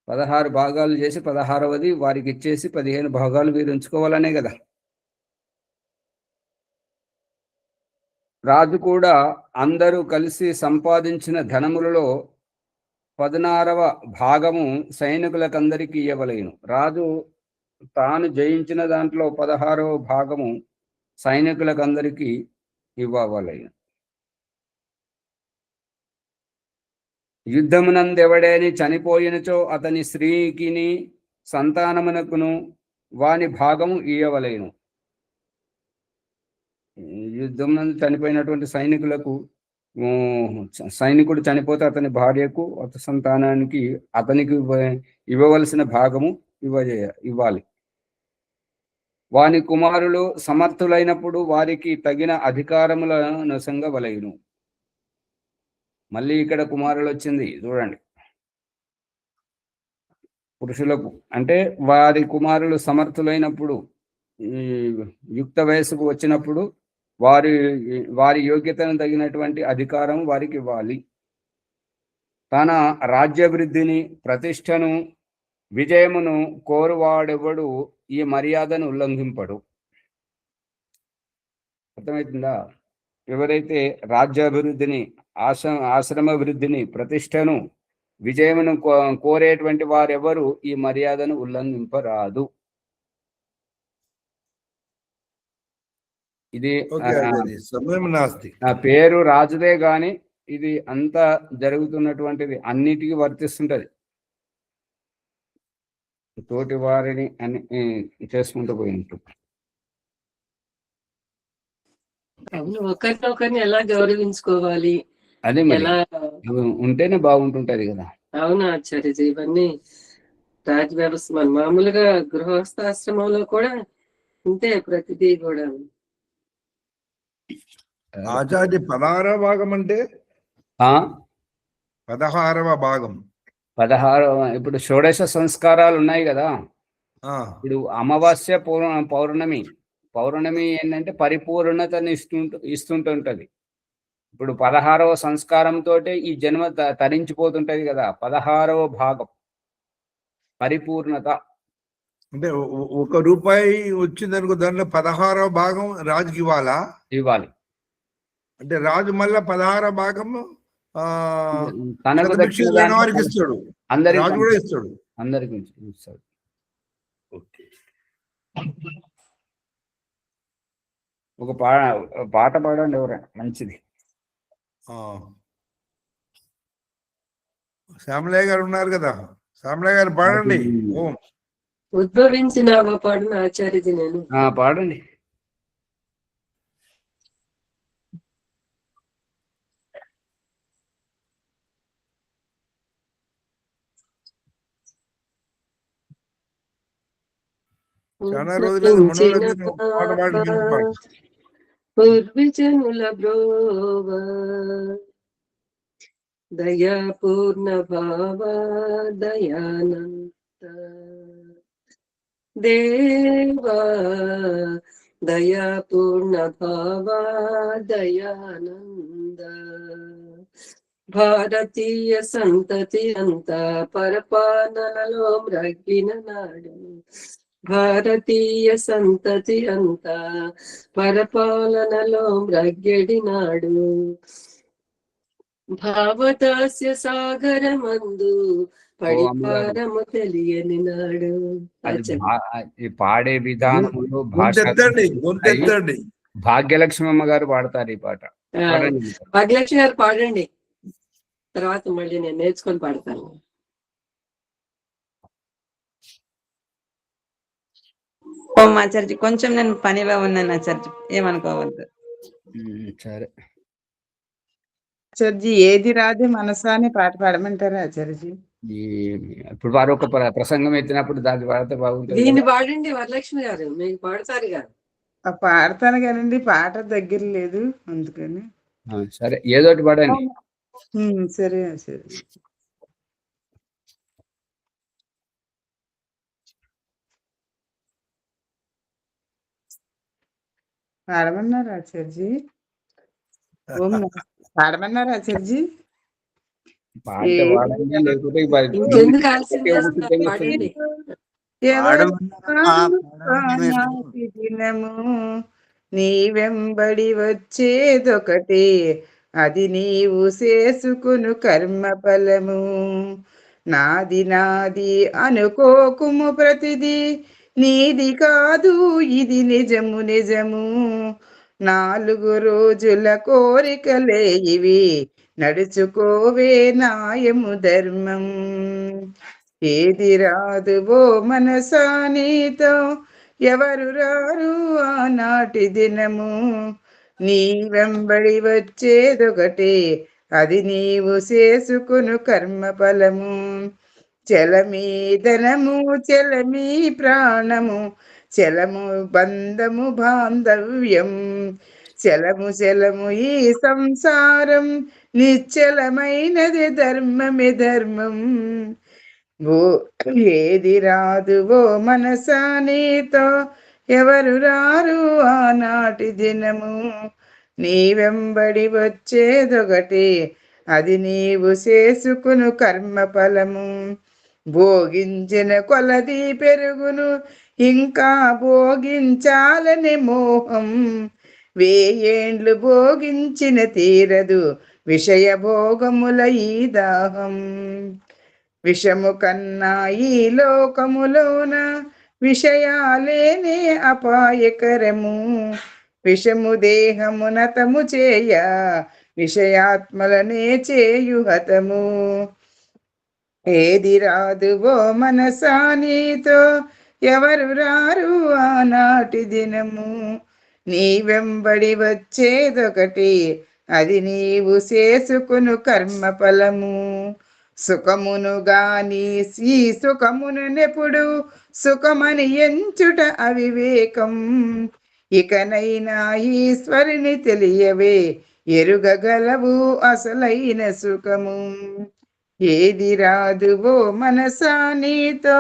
16 భాగాలు చేసి 16వది వారికి ఇచ్చేసి 15 భాగాలు వీరు ఉంచుకోవాలనే కదా. రాజు కూడా అందరూ కలిసి సంపాదించిన ధనములలో 16వ భాగము సైనికులకందరికీ ఇవ్వవలెను. రాజు తాను జయించిన దాంట్లో 16వ భాగము సైనికులకందరికీ ఇవ్వవలెను. యుద్ధమునందెవడేని చనిపోయినచో అతని స్త్రీకిని సంతానమునకును వాని భాగము ఇయ్యవలెను. యుద్ధమునందు చనిపోయినటువంటి సైనికుడు చనిపోతే అతని భార్యకు, అతని సంతానానికి అతనికి ఇవ్వవలసిన భాగము ఇవ్వాలి. వాని కుమారులు సమర్థులైనప్పుడు వారికి తగిన అధికారములను నొసంగవలెను. మళ్ళీ ఇక్కడ కుమారులు వచ్చింది చూడండి. పురుషులకు అంటే వారి కుమారులు సమర్థులైనప్పుడు, యుక్త వయసుకు వచ్చినప్పుడు వారి యోగ్యతను తగినటువంటి అధికారం వారికి ఇవ్వాలి. తన రాజ్యాభివృద్ధిని, ప్రతిష్టను, విజయమును కోరువాడెవడు ఈ మర్యాదను ఉల్లంఘింపడు. అర్థమవుతుందా? ఎవరైతే రాజ్యాభివృద్ధిని, ఆశ్రమాభివృద్ధిని, ప్రతిష్టను, విజయమును కోరేటువంటి వారెవరు ఈ మర్యాదను ఉల్లంఘింపరాదు. ఇది పేరు రాజుదే గాని ఇది అంతా జరుగుతున్నటువంటిది అన్నిటికీ వర్తిస్తుంటది. తోటి వారిని అని చేసుకుంటూ పోయినట్టు. ఒకరినొకరిని ఎలా గౌరవించుకోవాలి, అదే మరి ఉంటేనే బాగుంటుంటది కదా. అవును ఆచార్యజీ, ఇవన్నీ రాజ వ్యవస్థ. మన మామూలుగా గృహస్థాశ్రమంలో కూడా ఇంతే ప్రతిదీ కూడా. ఆచార్య 16వ భాగం అంటే ఆ 16వ భాగం. 16 ఇప్పుడు షోడశ సంస్కారాలు ఉన్నాయి కదా. ఆ ఇప్పుడు అమావాస్య పౌర్ణమి పౌర్ణమి ఏంటంటే పరిపూర్ణతను ఇస్తుంటుంటది. ఇప్పుడు 16వ సంస్కారంతో ఈ జన్మ తరించిపోతుంటది కదా. 16వ భాగం పరిపూర్ణత అంటే ₹1 వచ్చిందనుకో, దాంట్లో 16వ భాగం రాజుకి ఇవ్వాలా? ఇవ్వాలి. అంటే రాజు మళ్ళా 16వ భాగం తనకు శతభిక్ష దక్కిన లేని వారికి ఇస్తాడు, రాజు కూడా ఇస్తాడు. అందరికి ఇస్తాడు. ఒక పాట పాడండి ఎవరైనా మంచిది. శ్యామలయ్య గారు ఉన్నారు కదా, శ్యామలయ్య గారు పాడండి. ఓం ఉద్భవించిన పాడిన ఆచార్యజీ నేను. పాడండి. చాలా రోజులు పాట పాడి పూర్విజనుల బ్రోవ దయాపూర్ణ భావ దయానంద దేవా దయాపూర్ణ భావ దయానంద భారతీయ సంతతి అంతా పరపాలనలో మ్రగ్గిన నాడు, భారతీయ సంతతి అంతా పరపాలనలో మ్రగ్గెడినాడు, భావదాస్య సాగరమందు పరిపాలము తెలియని నాడు. పాడే విధానంలో భాగ్యలక్ష్మమ్మ గారు పాడతారు ఈ పాట. భాగ్యలక్ష్మి గారు పాడండి, తర్వాత మళ్ళీ నేను నేర్చుకొని పాడతాను. ఓం ఆచార్య, కొంచెం నేను పనిలో ఉన్నాను ఆచార్య, ఏమనుకోవద్దు. సరే ఆచార్జీ, ఏది రాదు మనసాని పాట పాడమంటారా ఆచార్జీ? ఇప్పుడు వారు ఒక ప్రసంగం ఎత్తినప్పుడు దాన్ని పాడితే బాగుంటుంది. దీన్ని పాడండి వరలక్ష్మి గారు, మీకు పాడతారు కదా. పాడతాను కానండి, పాట దగ్గర లేదు అందుకని. సరే ఏదోటి పాడండి. సరే సరే. పాడమన్నారా ఆచార్జీ? పాడమన్నారా ఆచార్జీ? దినము నీ వెంబడి వచ్చేదొకటే, అది నీవు చేసుకును కర్మ ఫలము. నాది నాది అనుకోకుము ప్రతిదీ, నీది కాదు ఇది నిజము నిజము. 4 రోజుల కోరికలే ఇవి, నడుచుకోవే న్యాయము ధర్మం. ఏది రాదు ఓ మనసా నీతో, ఎవరు రారు ఆనాటి దినము. నీ వెంబడి వచ్చేదొకటే, అది నీవు చేసుకును కర్మ ఫలము. చలమీ ధనము చలమీ ప్రాణము, చలము బంధము బాంధవ్యం, చలము చలము ఈ సంసారం, నిశ్చలమైనది ధర్మమే ధర్మం. ఏది రాదు ఓ మనసా నీతో, ఎవరు రారు ఆనాటి దినము. నీ వెంబడి వచ్చేదొకటి, అది నీవు చేసుకును కర్మ ఫలము. భోగించిన కొలది పెరుగును, ఇంకా భోగించాలని మోహం. 1000 ఏండ్లు భోగించిన తీరదు, విషయ భోగముల ఈ దాహం. విషము కన్నా ఈ లోకములోన, విషయాలేనే అపాయకరము. విషము దేహమునతము చేయ, విషయాత్మలనే చేయు హతము. ఏది రాదు ఓ మనసా నీతో, ఎవరు రారు ఆనాటి దినము. నీ వెంబడి వచ్చేదొకటి, అది నీవు చేసుకును కర్మ ఫలము. సుఖమును గాని ఈ సుఖమునెప్పుడు సుఖమని ఎంచుట అవివేకం. ఇకనైనా ఈశ్వరుని తెలియవే, ఎరుగగలవు అసలైన సుఖము. ఏది రాదువో మనసా నీతో,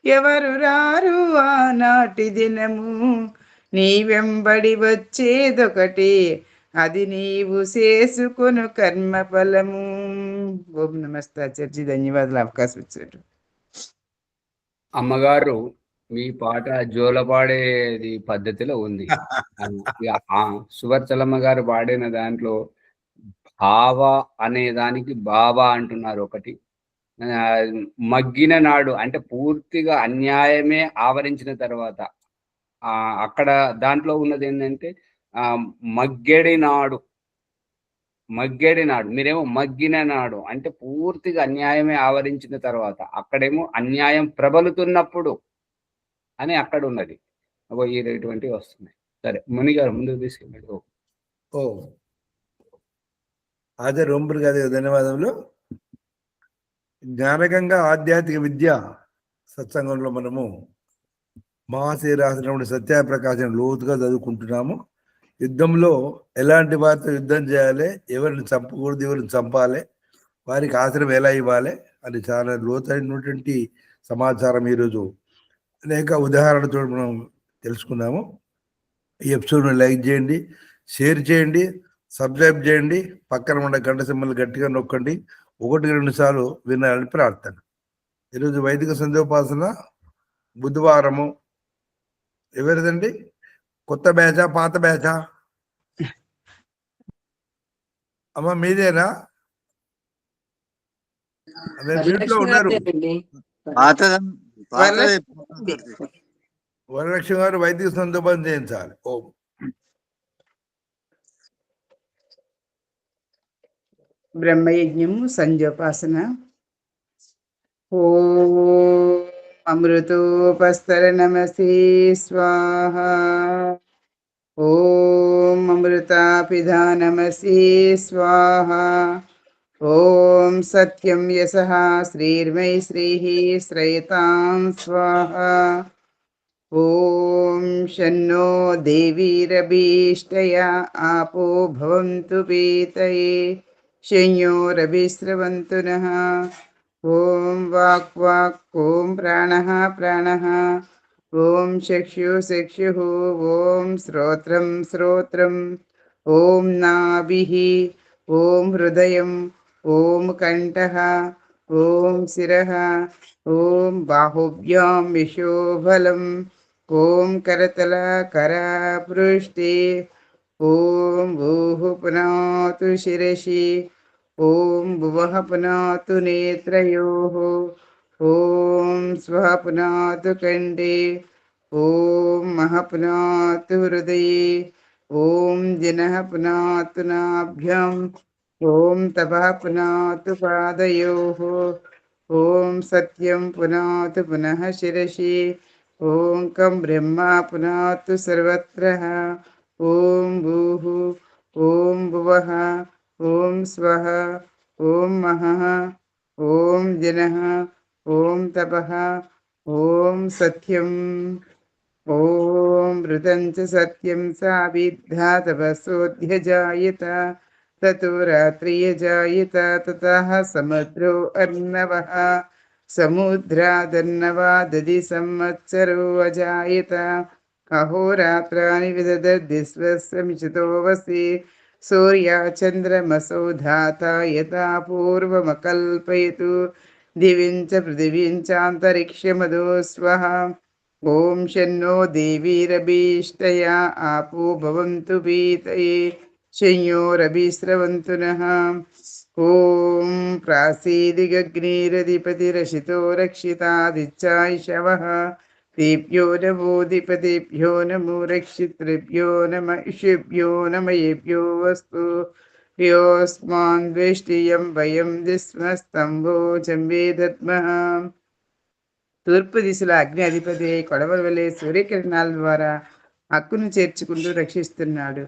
ఎవరు రారు ఆనాటి దినము. నీ వెంబడి వచ్చేదొకటి, అది నీవు చేసుకొను కర్మ ఫలము. ఓం నమస్తే ఆచార్య, ధన్యవాదాలు అవకాశం ఇచ్చారు. అమ్మగారు మీ పాట జోలపాడేది పద్ధతిలో ఉంది. సువర్చలమ్మ గారు పాడిన దాంట్లో భావ అనే దానికి బాబా అంటున్నారు ఒకటి. మగ్గిన నాడు అంటే పూర్తిగా అన్యాయమే ఆవరించిన తర్వాత అక్కడ దాంట్లో ఉన్నది ఏంటంటే మగ్గెడి నాడు మీరేమో మగ్గిన నాడు అంటే పూర్తిగా అన్యాయమే ఆవరించిన తర్వాత, అక్కడేమో అన్యాయం ప్రబలుతున్నప్పుడు అని అక్కడ ఉన్నది. ఇటువంటివి వస్తున్నాయి. సరే మునిగారు ముందుకు తీసుకెళ్ళాడు. ఓ అదే రొంపులు కాదు, ధన్యవాదములు. జ్ఞానగంగా ఆధ్యాత్మిక విద్య సత్సంగంలో మనము మహాశయ రాసినటువంటి సత్యప్రకాశం లోతుగా చదువుకుంటున్నాము. యుద్ధంలో ఎలాంటి వారితో యుద్ధం చేయాలి, ఎవరిని చంపకూడదు, ఎవరిని చంపాలి, వారికి ఆశ్రయం ఎలా ఇవ్వాలి అని చాలా లోతైనటువంటి సమాచారం ఈరోజు అనేక ఉదాహరణతో మనం తెలుసుకున్నాము. ఈ ఎపిసోడ్ను లైక్ చేయండి, షేర్ చేయండి, సబ్స్క్రైబ్ చేయండి, పక్కన ఉన్న గంట సింబల్ గట్టిగా నొక్కండి. 1-2 సార్లు వినాలని ప్రార్థన. ఈరోజు వైదిక సంధ్యోపాసన బుధవారము. ఎవరిదండి? కొత్త బ్యాచా పాత బ్యాచా? అమ్మ మీదేనా? మీట్లో ఉన్నారు. వరలక్ష్మి గారు వైదిక సంధ్యోపాసన చేయించాలి. ఓం బ్రహ్మయజ్ఞము సంధ్యోపాసన. ఓం అమృతోపస్తర నమస్తే స్వాహ. ఓం అమృతాపిధా నమస్తే స్వాహ. ఓం సత్యం యశః శ్రీర్మై శ్రీః శ్రయతాం స్వాహ. ఓం శన్నో దేవీరభీష్టయ ఆపో భవంతు పీతయే శంయోరభిస్రవంతు నః. ఓం వాక్ వాక్ ఓం ప్రాణః ప్రాణః. ఓం చక్షుః ఓం శ్రోత్రం శ్రోత్రం. ఓం నాభిః. ఓం హృదయం. ఓం కంఠః. ఓం శిరః. ఓం బాహుభ్యాం యశోబలం. ఓం కరతల కరపృష్ఠే. ఓం భూః పునాతు శిరసి. ఓం భువః పునాతు నేత్రయోః. ఓం స్వః పునాతు కంఠే. ఓం మహః పునాతు హృదయే. ఓం జనః పునాతు నాభ్యాం. ఓం తపః పునాతు పాదయోః. ఓం సత్యం పునాతు పునః శిరసి. ఓం కం బ్రహ్మ పునాతు సర్వత్ర. ఓం భూః. ఓం భువః. ఓం స్వః. ఓం మహః. ఓం జనః. ఓం తపః. ఓం సత్యం. ఓం ఋతం చ సత్యం సావిద్ధా తపసోऽధ్యజాయత. తతో రాత్రియజాయత. తతః సముద్రో అర్ణవః. సముద్రాదర్ణవాదది సంవత్సరో అజాయత. అహోరాత్రాణి విదదద్విశ్వస్మిషతో వసి. సూర్యచంద్రమసౌ ధాతా యథా పూర్వమకల్పయతు. దివిం చ పృథివీం చాంతరిక్షమదో స్వః. ఓం శన్నో దేవీరభీష్టయా ఆపో భవంతు పీతయే శంయోరభిస్రవంతు నః. ఓం ప్రాసీదిగగ్నిరధిపతిరశితో రక్షితాదిచ్చాయిషవః. तेभ्यो नमो अधिपतेभ्यो नमो रक्षितृभ्यो नम इषिभ्यो नमयेभ्यो वस्तु योऽस्मान् द्वेष्टियं वयं दिस्मस्तंभो जम्बे दद्मः. తూర్పు దిశలో అగ్ని అధిపతి కొడవల వలె సూర్యకిరణాల ద్వారా హక్కును చేర్చుకుంటూ రక్షిస్తున్నాడు.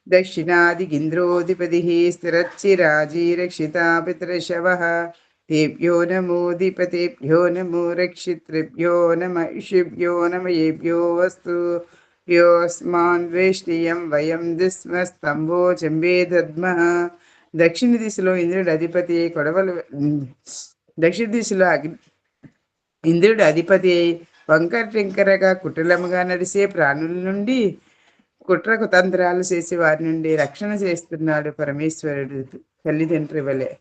దక్షిణాది గింద్రోధిపతి స్థిరచ్చిరాజీ రక్షితా పితృశవః. तेभ्यो नमोऽधिपतेभ्यो नमो रक्षितृभ्यो नम इषिभ्यो नम येभ्यो वस्तु योऽस्मान् वेष्टिయం వయం దిస్మస్తంభో చెంబే దద్మః. దక్షిణ దిశలో ఇంద్రుడు అధిపతి అయి కొడవలు దక్షిణ దిశలో ఇంద్రుడు అధిపతి అయి వంకర టింకరగా కుటిలముగా నడిసే ప్రాణుల నుండి కుట్ర కుతంత్రాలు చేసి వారి నుండి రక్షణ చేస్తున్నాడు పరమేశ్వరుడు తల్లిదండ్రి వలె.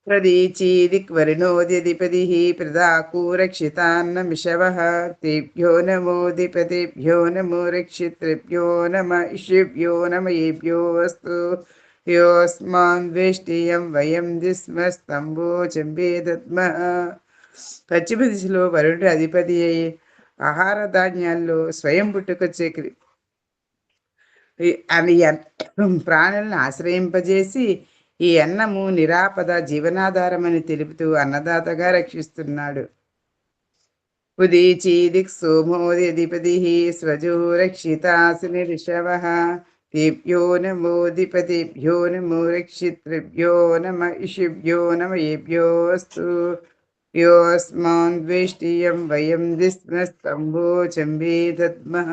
ప్రదీచీదిక్వరుణోద్యధిపతి ప్రదాకూరక్షితాన్న మిషవః తేభ్యో నమోధిపతిభ్యో నమో రక్షితృభ్యో నమ ఇషిభ్యో నమ ఏభ్యో వస్తు యోస్మాన్ వేష్టియం వయం దిస్మస్తంభో చెంబే దద్మః. పశ్చిమ దిశలో వరుణుడు అధిపతి అయి ఆహార ధాన్యాల్లో స్వయం పుట్టుకొచ్చే అని ప్రాణులను ఆశ్రయింపజేసి ఈ అన్నము నిరాపద జీవనాధారమని తెలుపుతూ అన్నదాతగా రక్షిస్తున్నాడు. ఉదీచీదిక్ సోమోదధిపతి స్వజో రక్షితాసుని ఋషవః తేభ్యో నమోధిపతిభ్యో నమో రక్షితృభ్యో నమ ఇషిభ్యో నమ ఏభ్యో వస్తు యోస్మాన్ ద్వేష్టియం వయం దిస్మస్తంభో చెంబే దద్మః.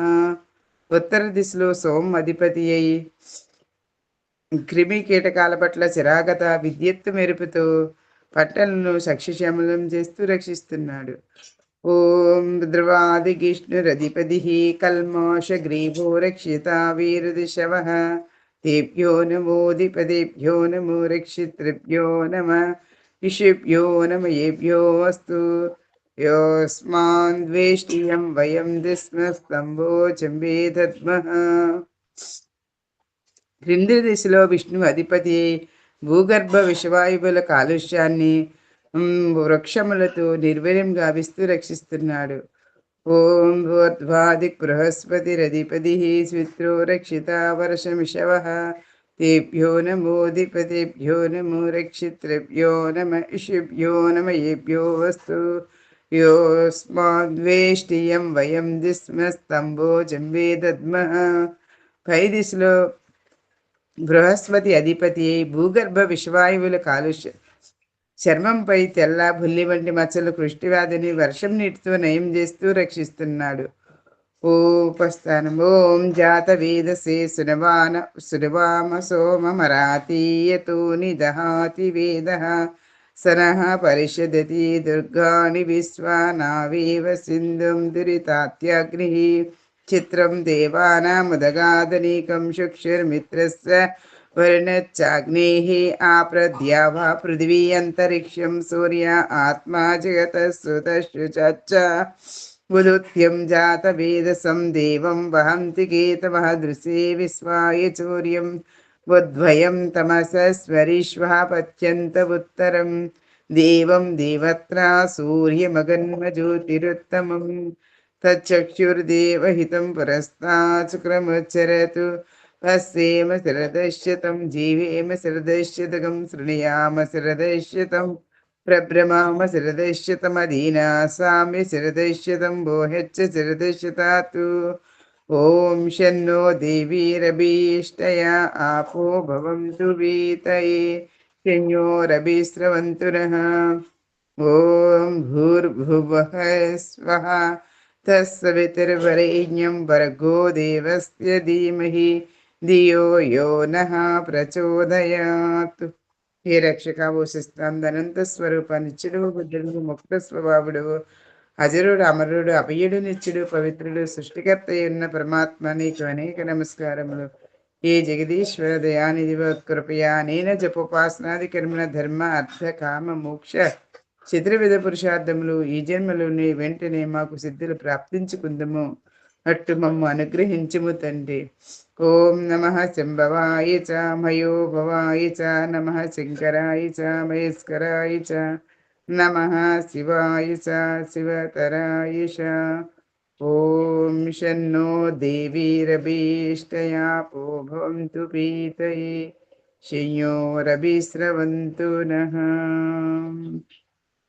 ఉత్తర దిశలో సోమ అధిపతి అయి క్రిమి కీటకాల పట్ల చిరాగత విద్యుత్తు మెరుపుతూ పంటలను సక్షిశ్యామలం చేస్తూ రక్షిస్తున్నాడు. ఓం ధ్రువాదిగిష్ణురధిపతి కల్మోష గ్రీవో రక్షిత వీరుదిశవః తేభ్యో నమోధిపతిభ్యో నమో రక్షితృభ్యో నమ ఇషిభ్యో నమ ఏభ్యో వస్తు యోస్మాన్ ద్వేష్టియం వయం దిస్మస్తంభో చెంబే దద్మః. క్రింది దిశలో విష్ణువు అధిపతి భూగర్భ విషవాయువుల కాలుష్యాన్ని వృక్షములతో నిర్వీర్యం గావిస్తూ రక్షిస్తున్నాడు. ఓం భూర్ధ్వాదిక్ బృహస్పతిరధిపతి స్విత్రో రక్షిత వర్షమిషవః తేభ్యో నమోధిపతిభ్యో నమో రక్షితృభ్యో నమ ఇషిభ్యో నమ ఏభ్యో వస్తు యోస్మాద్వేష్టియం వయం దిస్మస్తంభో చెంబే దద్మః. పై దిశలో బృహస్పతి అధిపతి భూగర్భ విషవాయువుల కాలుష్య చర్మంపై తెల్ల బుల్లి వంటి మచ్చలు కృష్టి వ్యాధిని వర్షం నీటితో నయం చేస్తూ రక్షిస్తున్నాడు. ఉపస్థానం. ఓం జాత వేదసే సునవామ సోమమరాతీయతో నిదహాతి వేదః సనః పరిషదతి దుర్గాణి విశ్వానావేవ సింధుం దురితాత్యాగ్నిః చిత్రం దేవానాముదగాదనీకం శుక్షుర్మిత్రస్య వర్ణచ్చాగ్నేః ఆప్రద్యావా పృథివీ అంతరిక్షం సూర్య ఆత్మా జగతః సుతశ్చుచ ఉదుత్యం జాత వేదసం దేవం వహంతి కేతవః దృశే విశ్వాయ చౌర్యం ఉద్వయం తమసస్వరిష్వః పత్యంత ఉత్తరం దేవం దేవత్రా సూర్యమగన్మజ్యోతిరుత్తమం తచ్చక్షుర్దేవహితం పురస్తాత్ శుక్రముచ్చరతు పశ్యేమ శరదశ్యతం జీవేమ శరదశ్యతకం శృణుయామ శరదశ్యతం ప్రభ్రమామ శరదశ్యతమదీనా సామ్య శరదశ్యతం భోహచ్చ శరదశ్యతాతు. ఓం శన్నో దేవీరభీష్టయా ఆపో భవంతు వీతయే శన్యోరభిస్రవంతు నః. ఓం భూర్భువః స్వః తస్సవితుర్వరేణ్యం భర్గో దేవస్య ధీమహి ధియో యో నః ప్రచోదయాత్. హే రక్షక వశిష్టానంత స్వరూప నిత్యుడు బుద్ధుడు ముక్త స్వభావుడు అజరుడు అమరుడు అభయుడు నిత్యుడు పవిత్రుడు సృష్టికర్త ఉన్న పరమాత్మ నీకు అనేక నమస్కారములు. ఏ జగదీశ్వర దయానిధి కృపయా నేన జపోపాసనాది కర్మణ ధర్మ అర్థ కామ మోక్ష చతుర్విధ పురుషార్థములు ఈ జన్మలోని వెంటనే మాకు సిద్ధులు ప్రాప్తించుకుందము అట్టు మమ్ము అనుగ్రహించుము తండ్రి. ఓం నమః శంభవాయ చ మయోభవాయ చ నమః శంకరాయ చ మహేశ్వరాయ చ నమః శివాయ చ శివతరాయ చ. ఓం శన్నో దేవీరభీష్టయాపో భవంతు పీతయే శయ్యోరభిస్రవంతు నః.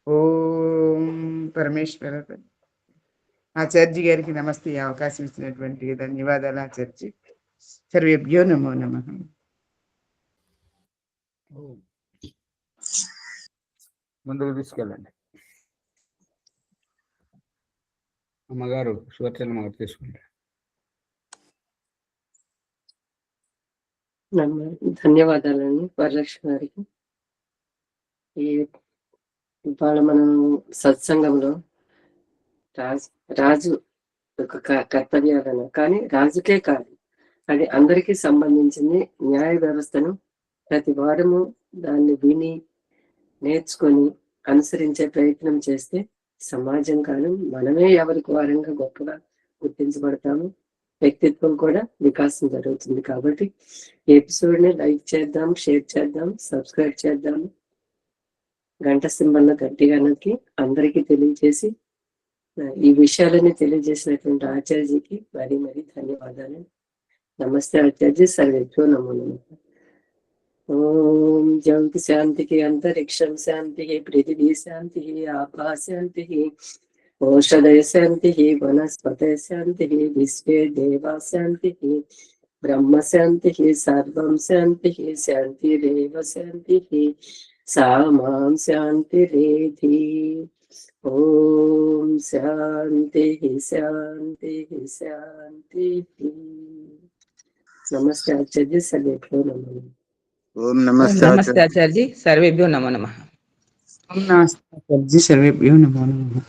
ఓం పరమేశ్వర. ఆచార్య గారికి నమస్తే. ఈ అవకాశం ఇచ్చినటువంటి ధన్యవాదాలు ఆచార్య. సర్వేభ్యో నమో నమః. ముందుకు తీసుకెళ్ళండి. అమ్మగారు సువర్చన గారు తీసుకుంటారు. ధన్యవాదాలండి వరలక్ష్మి గారికి. ఇవాళ మనం సత్సంగంలో రాజు ఒక కర్తవ్యాలను, కానీ రాజుకే కాదు, అది అందరికీ సంబంధించింది. న్యాయ వ్యవస్థను ప్రతి వారము దాన్ని విని నేర్చుకొని అనుసరించే ప్రయత్నం చేస్తే సమాజం కాదు, మనమే ఎవరికి వారంగా గొప్పగా గుర్తించబడతాము, వ్యక్తిత్వం కూడా వికాసం జరుగుతుంది. కాబట్టి ఈ ఎపిసోడ్ ని లైక్ చేద్దాం, షేర్ చేద్దాం, సబ్స్క్రైబ్ చేద్దాము, గంట సింబల్ గట్టిగా నొక్కి అందరికీ తెలియజేసి ఈ విషయాలని తెలియజేసినటువంటి ఆచార్యజీకి మరీ మరీ ధన్యవాదాలు. నమస్తే ఆచార్య. సర్వేభ్యో నమో నమః. ఓం జంతు శాంతికి, అంతరిక్షం శాంతి, పృథివీ శాంతి, ఆపా శాంతి, ఓషధయ శాంతి, వనస్పతయ శాంతి, విశ్వే దేవా శాంతి, బ్రహ్మ శాంతి, సర్వం శాంతి, శాంతిరేవ శాంతి, సా మాం శాంతిరేధి. ఓం శాంతి శాంతి శాంతి. నమస్తే ఆచార్య. సర్వేభ్యో నమో నమః. ఓం నమస్తే నమస్తే ఆచార్య. సర్వేభ్యో నమో నమః. ఓం నమస్తే ఆచార్య. సర్వేభ్యో నమో నమః.